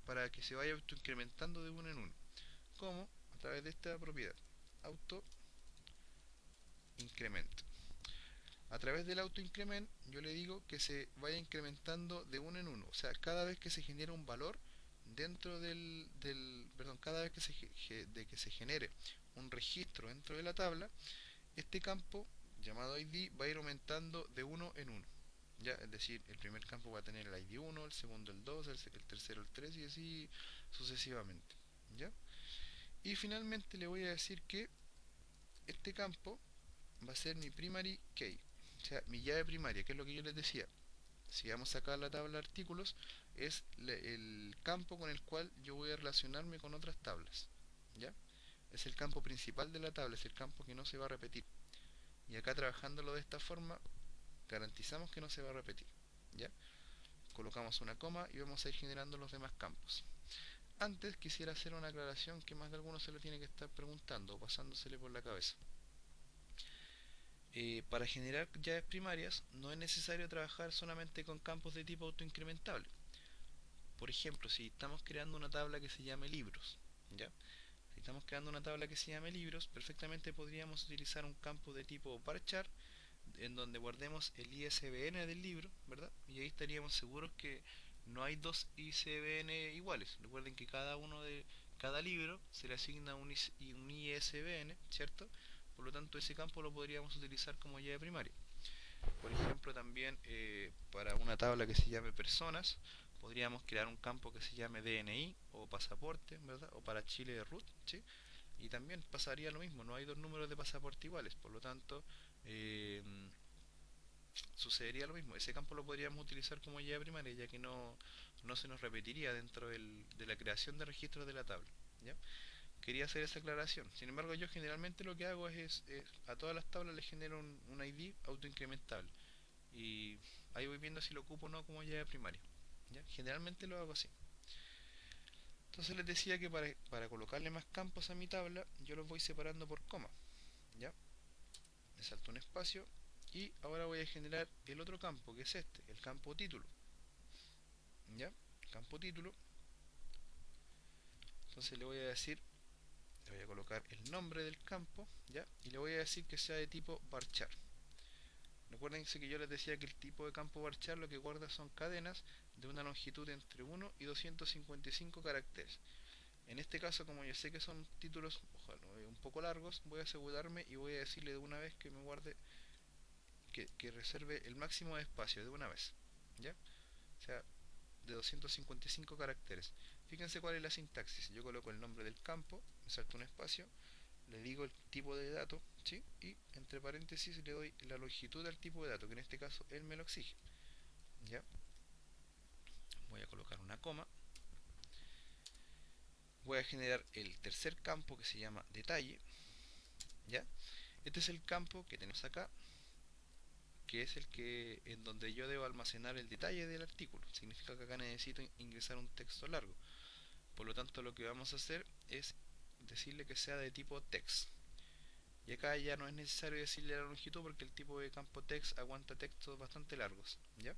para que se vaya autoincrementando de uno en uno. ¿Cómo? A través de esta propiedad auto incremento. A través del auto increment yo le digo que se vaya incrementando de uno en uno, o sea, cada vez que se genera un valor dentro perdón, cada vez que que se genere un registro dentro de la tabla, este campo llamado ID va a ir aumentando de uno en uno, ¿ya? Es decir, el primer campo va a tener el ID 1, el segundo el 2, el tercero el 3 y así sucesivamente, ¿ya? Y finalmente le voy a decir que este campo va a ser mi primary key, o sea, mi llave primaria, que es lo que yo les decía. Si vamos a sacar la tabla de artículos, es el campo con el cual yo voy a relacionarme con otras tablas, ¿ya? Es el campo principal de la tabla, es el campo que no se va a repetir. Y acá trabajándolo de esta forma, garantizamos que no se va a repetir, ¿ya? Colocamos una coma y vamos a ir generando los demás campos. Antes quisiera hacer una aclaración que más de alguno se lo tiene que estar preguntando o pasándosele por la cabeza. Para generar llaves primarias no es necesario trabajar solamente con campos de tipo autoincrementable. Por ejemplo, si estamos creando una tabla que se llame libros, ¿ya? Si estamos creando una tabla que se llame libros, perfectamente podríamos utilizar un campo de tipo varchar en donde guardemos el ISBN del libro, ¿verdad? Y ahí estaríamos seguros que no hay dos ISBN iguales. Recuerden que cada libro se le asigna un ISBN, ¿cierto? Por lo tanto, ese campo lo podríamos utilizar como llave primaria. Por ejemplo, también para una tabla que se llame personas, podríamos crear un campo que se llame DNI o pasaporte, ¿verdad? O para Chile root, ¿sí? Y también pasaría lo mismo, no hay dos números de pasaporte iguales, por lo tanto, eh, sucedería lo mismo. Ese campo lo podríamos utilizar como llave primaria, ya que no se nos repetiría dentro de la creación de registros de la tabla, ¿ya? Quería hacer esa aclaración. Sin embargo, yo generalmente lo que hago es a todas las tablas les genero un ID autoincrementable. Y ahí voy viendo si lo ocupo o no como llave primaria, ¿ya? Generalmente lo hago así. Entonces les decía que para colocarle más campos a mi tabla, yo los voy separando por coma, ¿ya? Le salto un espacio y ahora voy a generar el otro campo, que es este, el campo título, ¿ya? Campo título. Entonces le voy a colocar el nombre del campo, ¿ya? Y le voy a decir que sea de tipo varchar. Recuerden que yo les decía que el tipo de campo varchar lo que guarda son cadenas de una longitud entre 1 y 255 caracteres. En este caso, como yo sé que son títulos un poco largos, voy a asegurarme y voy a decirle de una vez que me guarde, que reserve el máximo de espacio de una vez, ¿ya? O sea, de 255 caracteres. Fíjense cuál es la sintaxis. Yo coloco el nombre del campo, me salto un espacio, le digo el tipo de dato, ¿sí? Y entre paréntesis le doy la longitud al tipo de dato, que en este caso él me lo exige. ¿Ya? Voy a colocar una coma. Voy a generar el tercer campo que se llama detalle. ¿Ya? Este es el campo que tenemos acá, que es el que en donde yo debo almacenar el detalle del artículo. Significa que acá necesito ingresar un texto largo. Por lo tanto, lo que vamos a hacer es decirle que sea de tipo text. Y acá ya no es necesario decirle la longitud porque el tipo de campo text aguanta textos bastante largos. ¿Ya?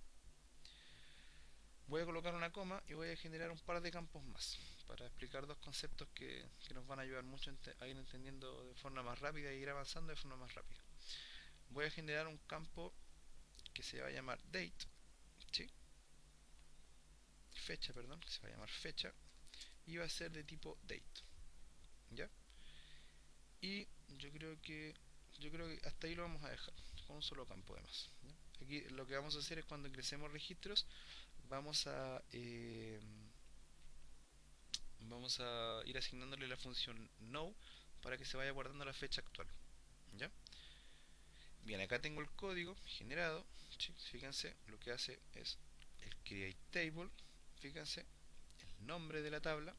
Voy a colocar una coma y voy a generar un par de campos más para explicar dos conceptos que nos van a ayudar mucho a ir entendiendo de forma más rápida y ir avanzando de forma más rápida. Voy a generar un campo que se va a llamar date, ¿sí? Fecha, perdón, que se va a llamar fecha y va a ser de tipo date, ¿ya? Y yo creo que hasta ahí lo vamos a dejar con un solo campo además, ¿ya? Aquí lo que vamos a hacer es cuando ingresemos registros vamos a vamos a ir asignándole la función now para que se vaya guardando la fecha actual, ¿ya? Bien, acá tengo el código generado, ¿sí? Fíjense, lo que hace es el create table, fíjense, el nombre de la tabla,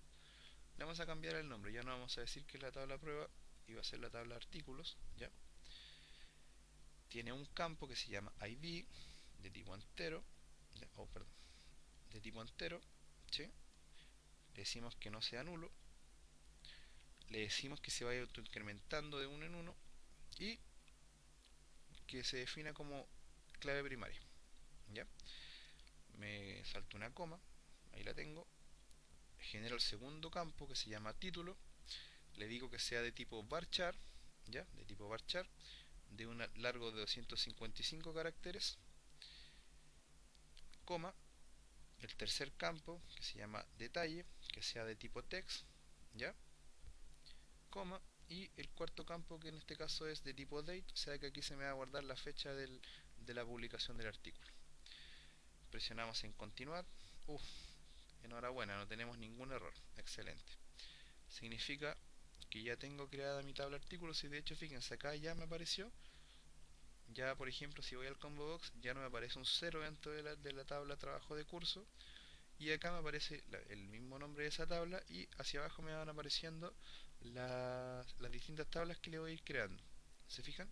le vamos a cambiar el nombre, ya no vamos a decir que es la tabla prueba y va a ser la tabla artículos, ¿ya? Tiene un campo que se llama id de tipo entero, oh, perdón, de tipo entero, ¿sí? Le decimos que no sea nulo, le decimos que se vaya autoincrementando de uno en uno y que se defina como clave primaria, ¿ya? Me salto una coma, ahí la tengo, genero el segundo campo que se llama título, le digo que sea de tipo varchar, ¿ya? De tipo varchar, de un largo de 255 caracteres, coma, el tercer campo que se llama detalle, que sea de tipo text, ¿ya? Coma, y el cuarto campo que en este caso es de tipo date, o sea que aquí se me va a guardar la fecha de la publicación del artículo. Presionamos en continuar. Uf, enhorabuena, no tenemos ningún error, excelente. Significa que ya tengo creada mi tabla de artículos y de hecho fíjense acá ya me apareció, ya por ejemplo si voy al combo box ya no me aparece un 0 dentro de la tabla trabajo de curso y acá me aparece el mismo nombre de esa tabla y hacia abajo me van apareciendo las distintas tablas que le voy a ir creando. ¿Se fijan?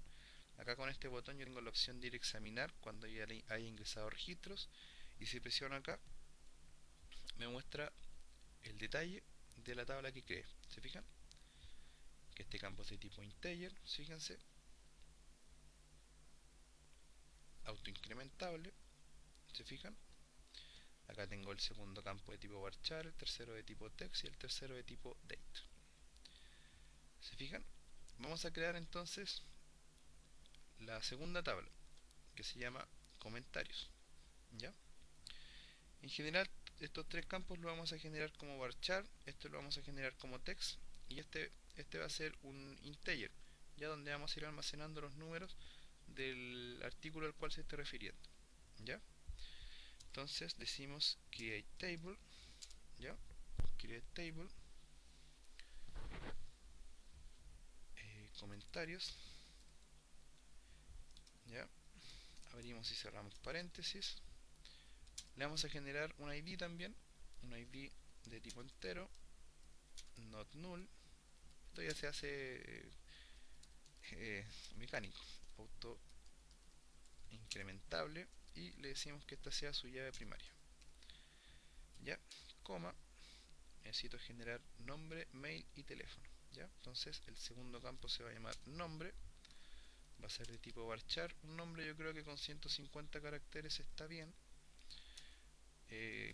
Acá con este botón yo tengo la opción de ir a examinar cuando ya haya ingresado registros y si presiono acá me muestra el detalle de la tabla que creé. ¿Se fijan? Que este campo es de tipo integer, fíjense, autoincrementable, ¿se fijan? Acá tengo el segundo campo de tipo varchar, el tercero de tipo text y el tercero de tipo date. ¿Se fijan? Vamos a crear entonces la segunda tabla, que se llama comentarios, ¿ya? En general, estos tres campos los vamos a generar como varchar, este lo vamos a generar como text y este va a ser un integer, ya donde vamos a ir almacenando los números del artículo al cual se esté refiriendo, ¿ya? Entonces decimos create table, ¿ya? Create table, comentarios, ¿ya? Abrimos y cerramos paréntesis. Le vamos a generar un ID también, un ID de tipo entero, not null. Esto ya se hace mecánico, auto incrementable y le decimos que esta sea su llave primaria. Ya, coma, necesito generar nombre, mail y teléfono. ¿Ya? Entonces el segundo campo se va a llamar nombre, va a ser de tipo varchar, un nombre yo creo que con 150 caracteres está bien.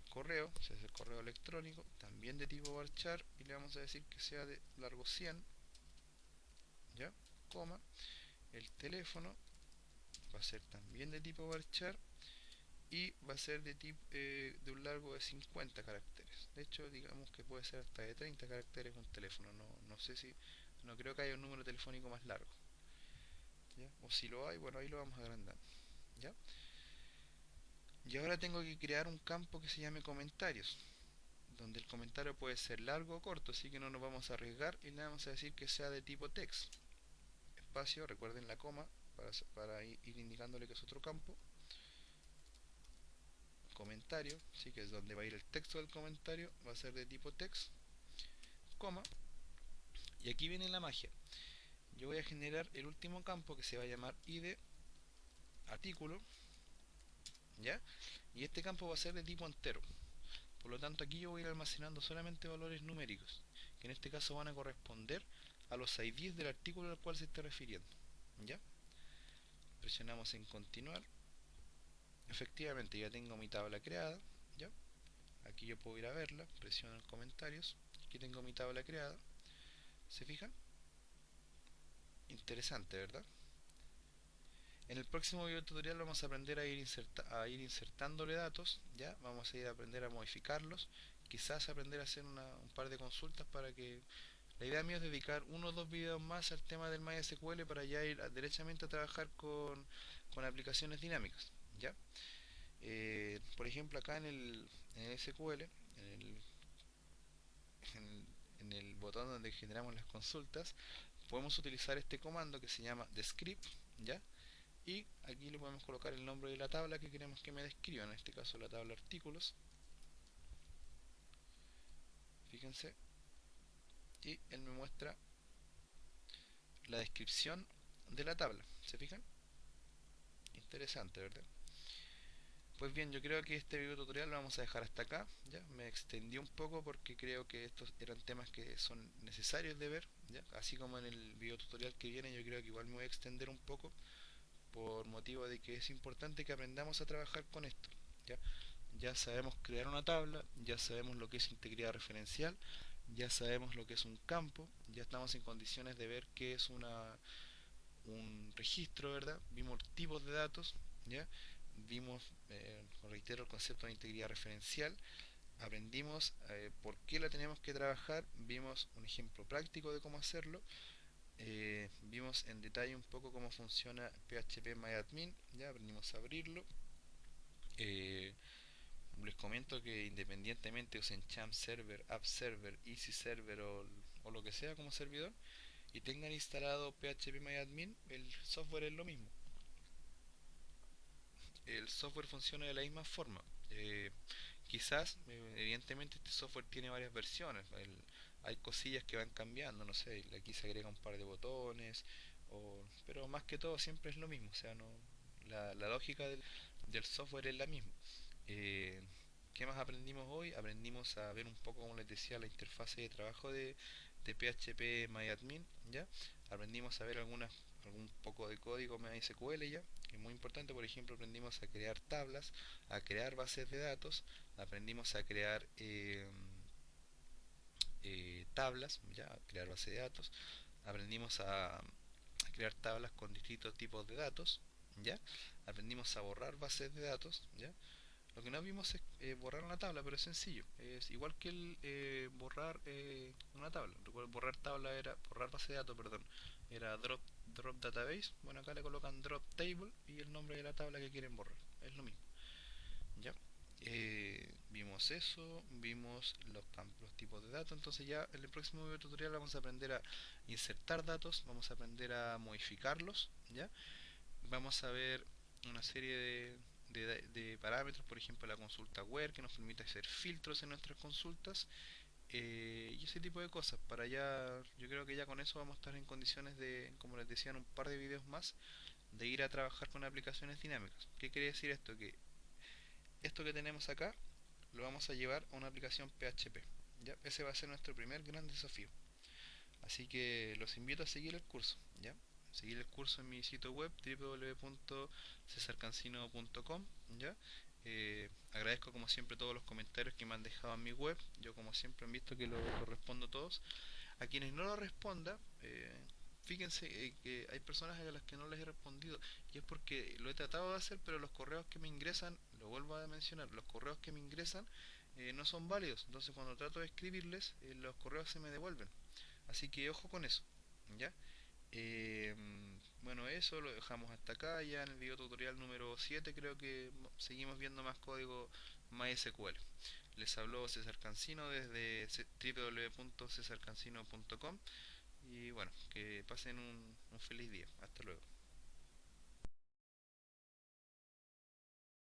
Correo, se hace el correo electrónico, también de tipo varchar y le vamos a decir que sea de largo 100, ¿ya? Coma, el teléfono va a ser también de tipo varchar y va a ser de tipo de un largo de 50 caracteres. De hecho, digamos que puede ser hasta de 30 caracteres un teléfono. No sé si, no creo que haya un número telefónico más largo, ¿ya? O si lo hay, bueno, ahí lo vamos agrandando, ¿ya? Y ahora tengo que crear un campo que se llame comentarios, donde el comentario puede ser largo o corto, así que no nos vamos a arriesgar y le vamos a decir que sea de tipo text. Espacio, recuerden la coma para ir indicándole que es otro campo. Comentario, sí, que es donde va a ir el texto del comentario, va a ser de tipo text, coma, y aquí viene la magia. Yo voy a generar el último campo que se va a llamar id artículo, ¿ya? Y este campo va a ser de tipo entero. Por lo tanto, aquí yo voy a ir almacenando solamente valores numéricos, que en este caso van a corresponder a los IDs del artículo al cual se está refiriendo, ¿ya? Presionamos en continuar. Efectivamente ya tengo mi tabla creada, ¿ya? Aquí yo puedo ir a verla, presiono en comentarios, aquí tengo mi tabla creada. ¿Se fijan? Interesante, ¿verdad? En el próximo video tutorial vamos a aprender a ir insertándole datos, ¿ya? Vamos a ir a aprender a modificarlos, quizás aprender a hacer un par de consultas para que... La idea mía es dedicar uno o dos videos más al tema del MySQL para ya ir derechamente a trabajar con aplicaciones dinámicas, ¿ya? Por ejemplo, acá en el SQL, en el, en el botón donde generamos las consultas, podemos utilizar este comando que se llama descript, ¿ya? Y aquí le podemos colocar el nombre de la tabla que queremos que me describa, en este caso la tabla artículos, fíjense, y él me muestra la descripción de la tabla, ¿se fijan? Interesante, ¿verdad? Pues bien, yo creo que este video tutorial lo vamos a dejar hasta acá, ¿ya? Me extendí un poco porque creo que estos eran temas que son necesarios de ver, ¿ya? Así como en el video tutorial que viene, yo creo que igual me voy a extender un poco por motivo de que es importante que aprendamos a trabajar con esto, ¿ya? Ya sabemos crear una tabla, ya sabemos lo que es integridad referencial, ya sabemos lo que es un campo, ya estamos en condiciones de ver qué es un registro, ¿verdad? Vimos tipos de datos, ¿ya? Vimos, reitero, el concepto de integridad referencial, aprendimos por qué la teníamos que trabajar, vimos un ejemplo práctico de cómo hacerlo, vimos en detalle un poco cómo funciona PHP ya aprendimos a abrirlo. Eh, Les comento que independientemente usen Champ Server, App Server, Easy Server o lo que sea como servidor y tengan instalado PHP el software es lo mismo. El software funciona de la misma forma. Eh, Quizás, evidentemente, este software tiene varias versiones. Hay cosillas que van cambiando, no sé, aquí se agrega un par de botones, pero más que todo siempre es lo mismo. O sea, no, la lógica del software es la misma. Eh, ¿Qué más aprendimos hoy? Aprendimos a ver un poco, como les decía, la interfase de trabajo de PHP MyAdmin, ¿ya? Aprendimos a ver algún poco de código MySQL, ¿ya? Que es muy importante. Por ejemplo, aprendimos a crear tablas, a crear bases de datos, aprendimos a crear tablas, ¿ya? A crear bases de datos, aprendimos a crear tablas con distintos tipos de datos, ¿ya? Aprendimos a borrar bases de datos, ¿ya? Lo que no vimos es borrar una tabla, pero es sencillo. Es igual que el borrar una tabla. Borrar tabla era, borrar base de datos, perdón, era drop database. Bueno, acá le colocan drop table y el nombre de la tabla que quieren borrar. Es lo mismo. ¿Ya? Vimos eso, vimos los tipos de datos. Entonces ya en el próximo video tutorial vamos a aprender a insertar datos, vamos a aprender a modificarlos, ¿ya? Vamos a ver una serie de parámetros, por ejemplo la consulta where que nos permite hacer filtros en nuestras consultas y ese tipo de cosas. Para ya, yo creo que ya con eso vamos a estar en condiciones de, como les decía en un par de videos más, de ir a trabajar con aplicaciones dinámicas. ¿Qué quiere decir esto? Que esto que tenemos acá lo vamos a llevar a una aplicación PHP. ¿Ya? Ese va a ser nuestro primer gran desafío. Así que los invito a seguir el curso, ¿ya? Seguir el curso en mi sitio web www.cesarcancino.com, ¿ya? Agradezco como siempre todos los comentarios que me han dejado en mi web. Yo como siempre han visto que lo respondo todos. A quienes no lo responda, fíjense que hay personas a las que no les he respondido y es porque lo he tratado de hacer, pero los correos que me ingresan, lo vuelvo a mencionar, los correos que me ingresan no son válidos. Entonces cuando trato de escribirles, los correos se me devuelven. Así que ojo con eso, ¿ya? Eh, bueno, eso lo dejamos hasta acá. Ya en el video tutorial número 7 creo que seguimos viendo más código MySQL. Les habló César Cancino desde www.cesarcancino.com y bueno, que pasen un feliz día. Hasta luego.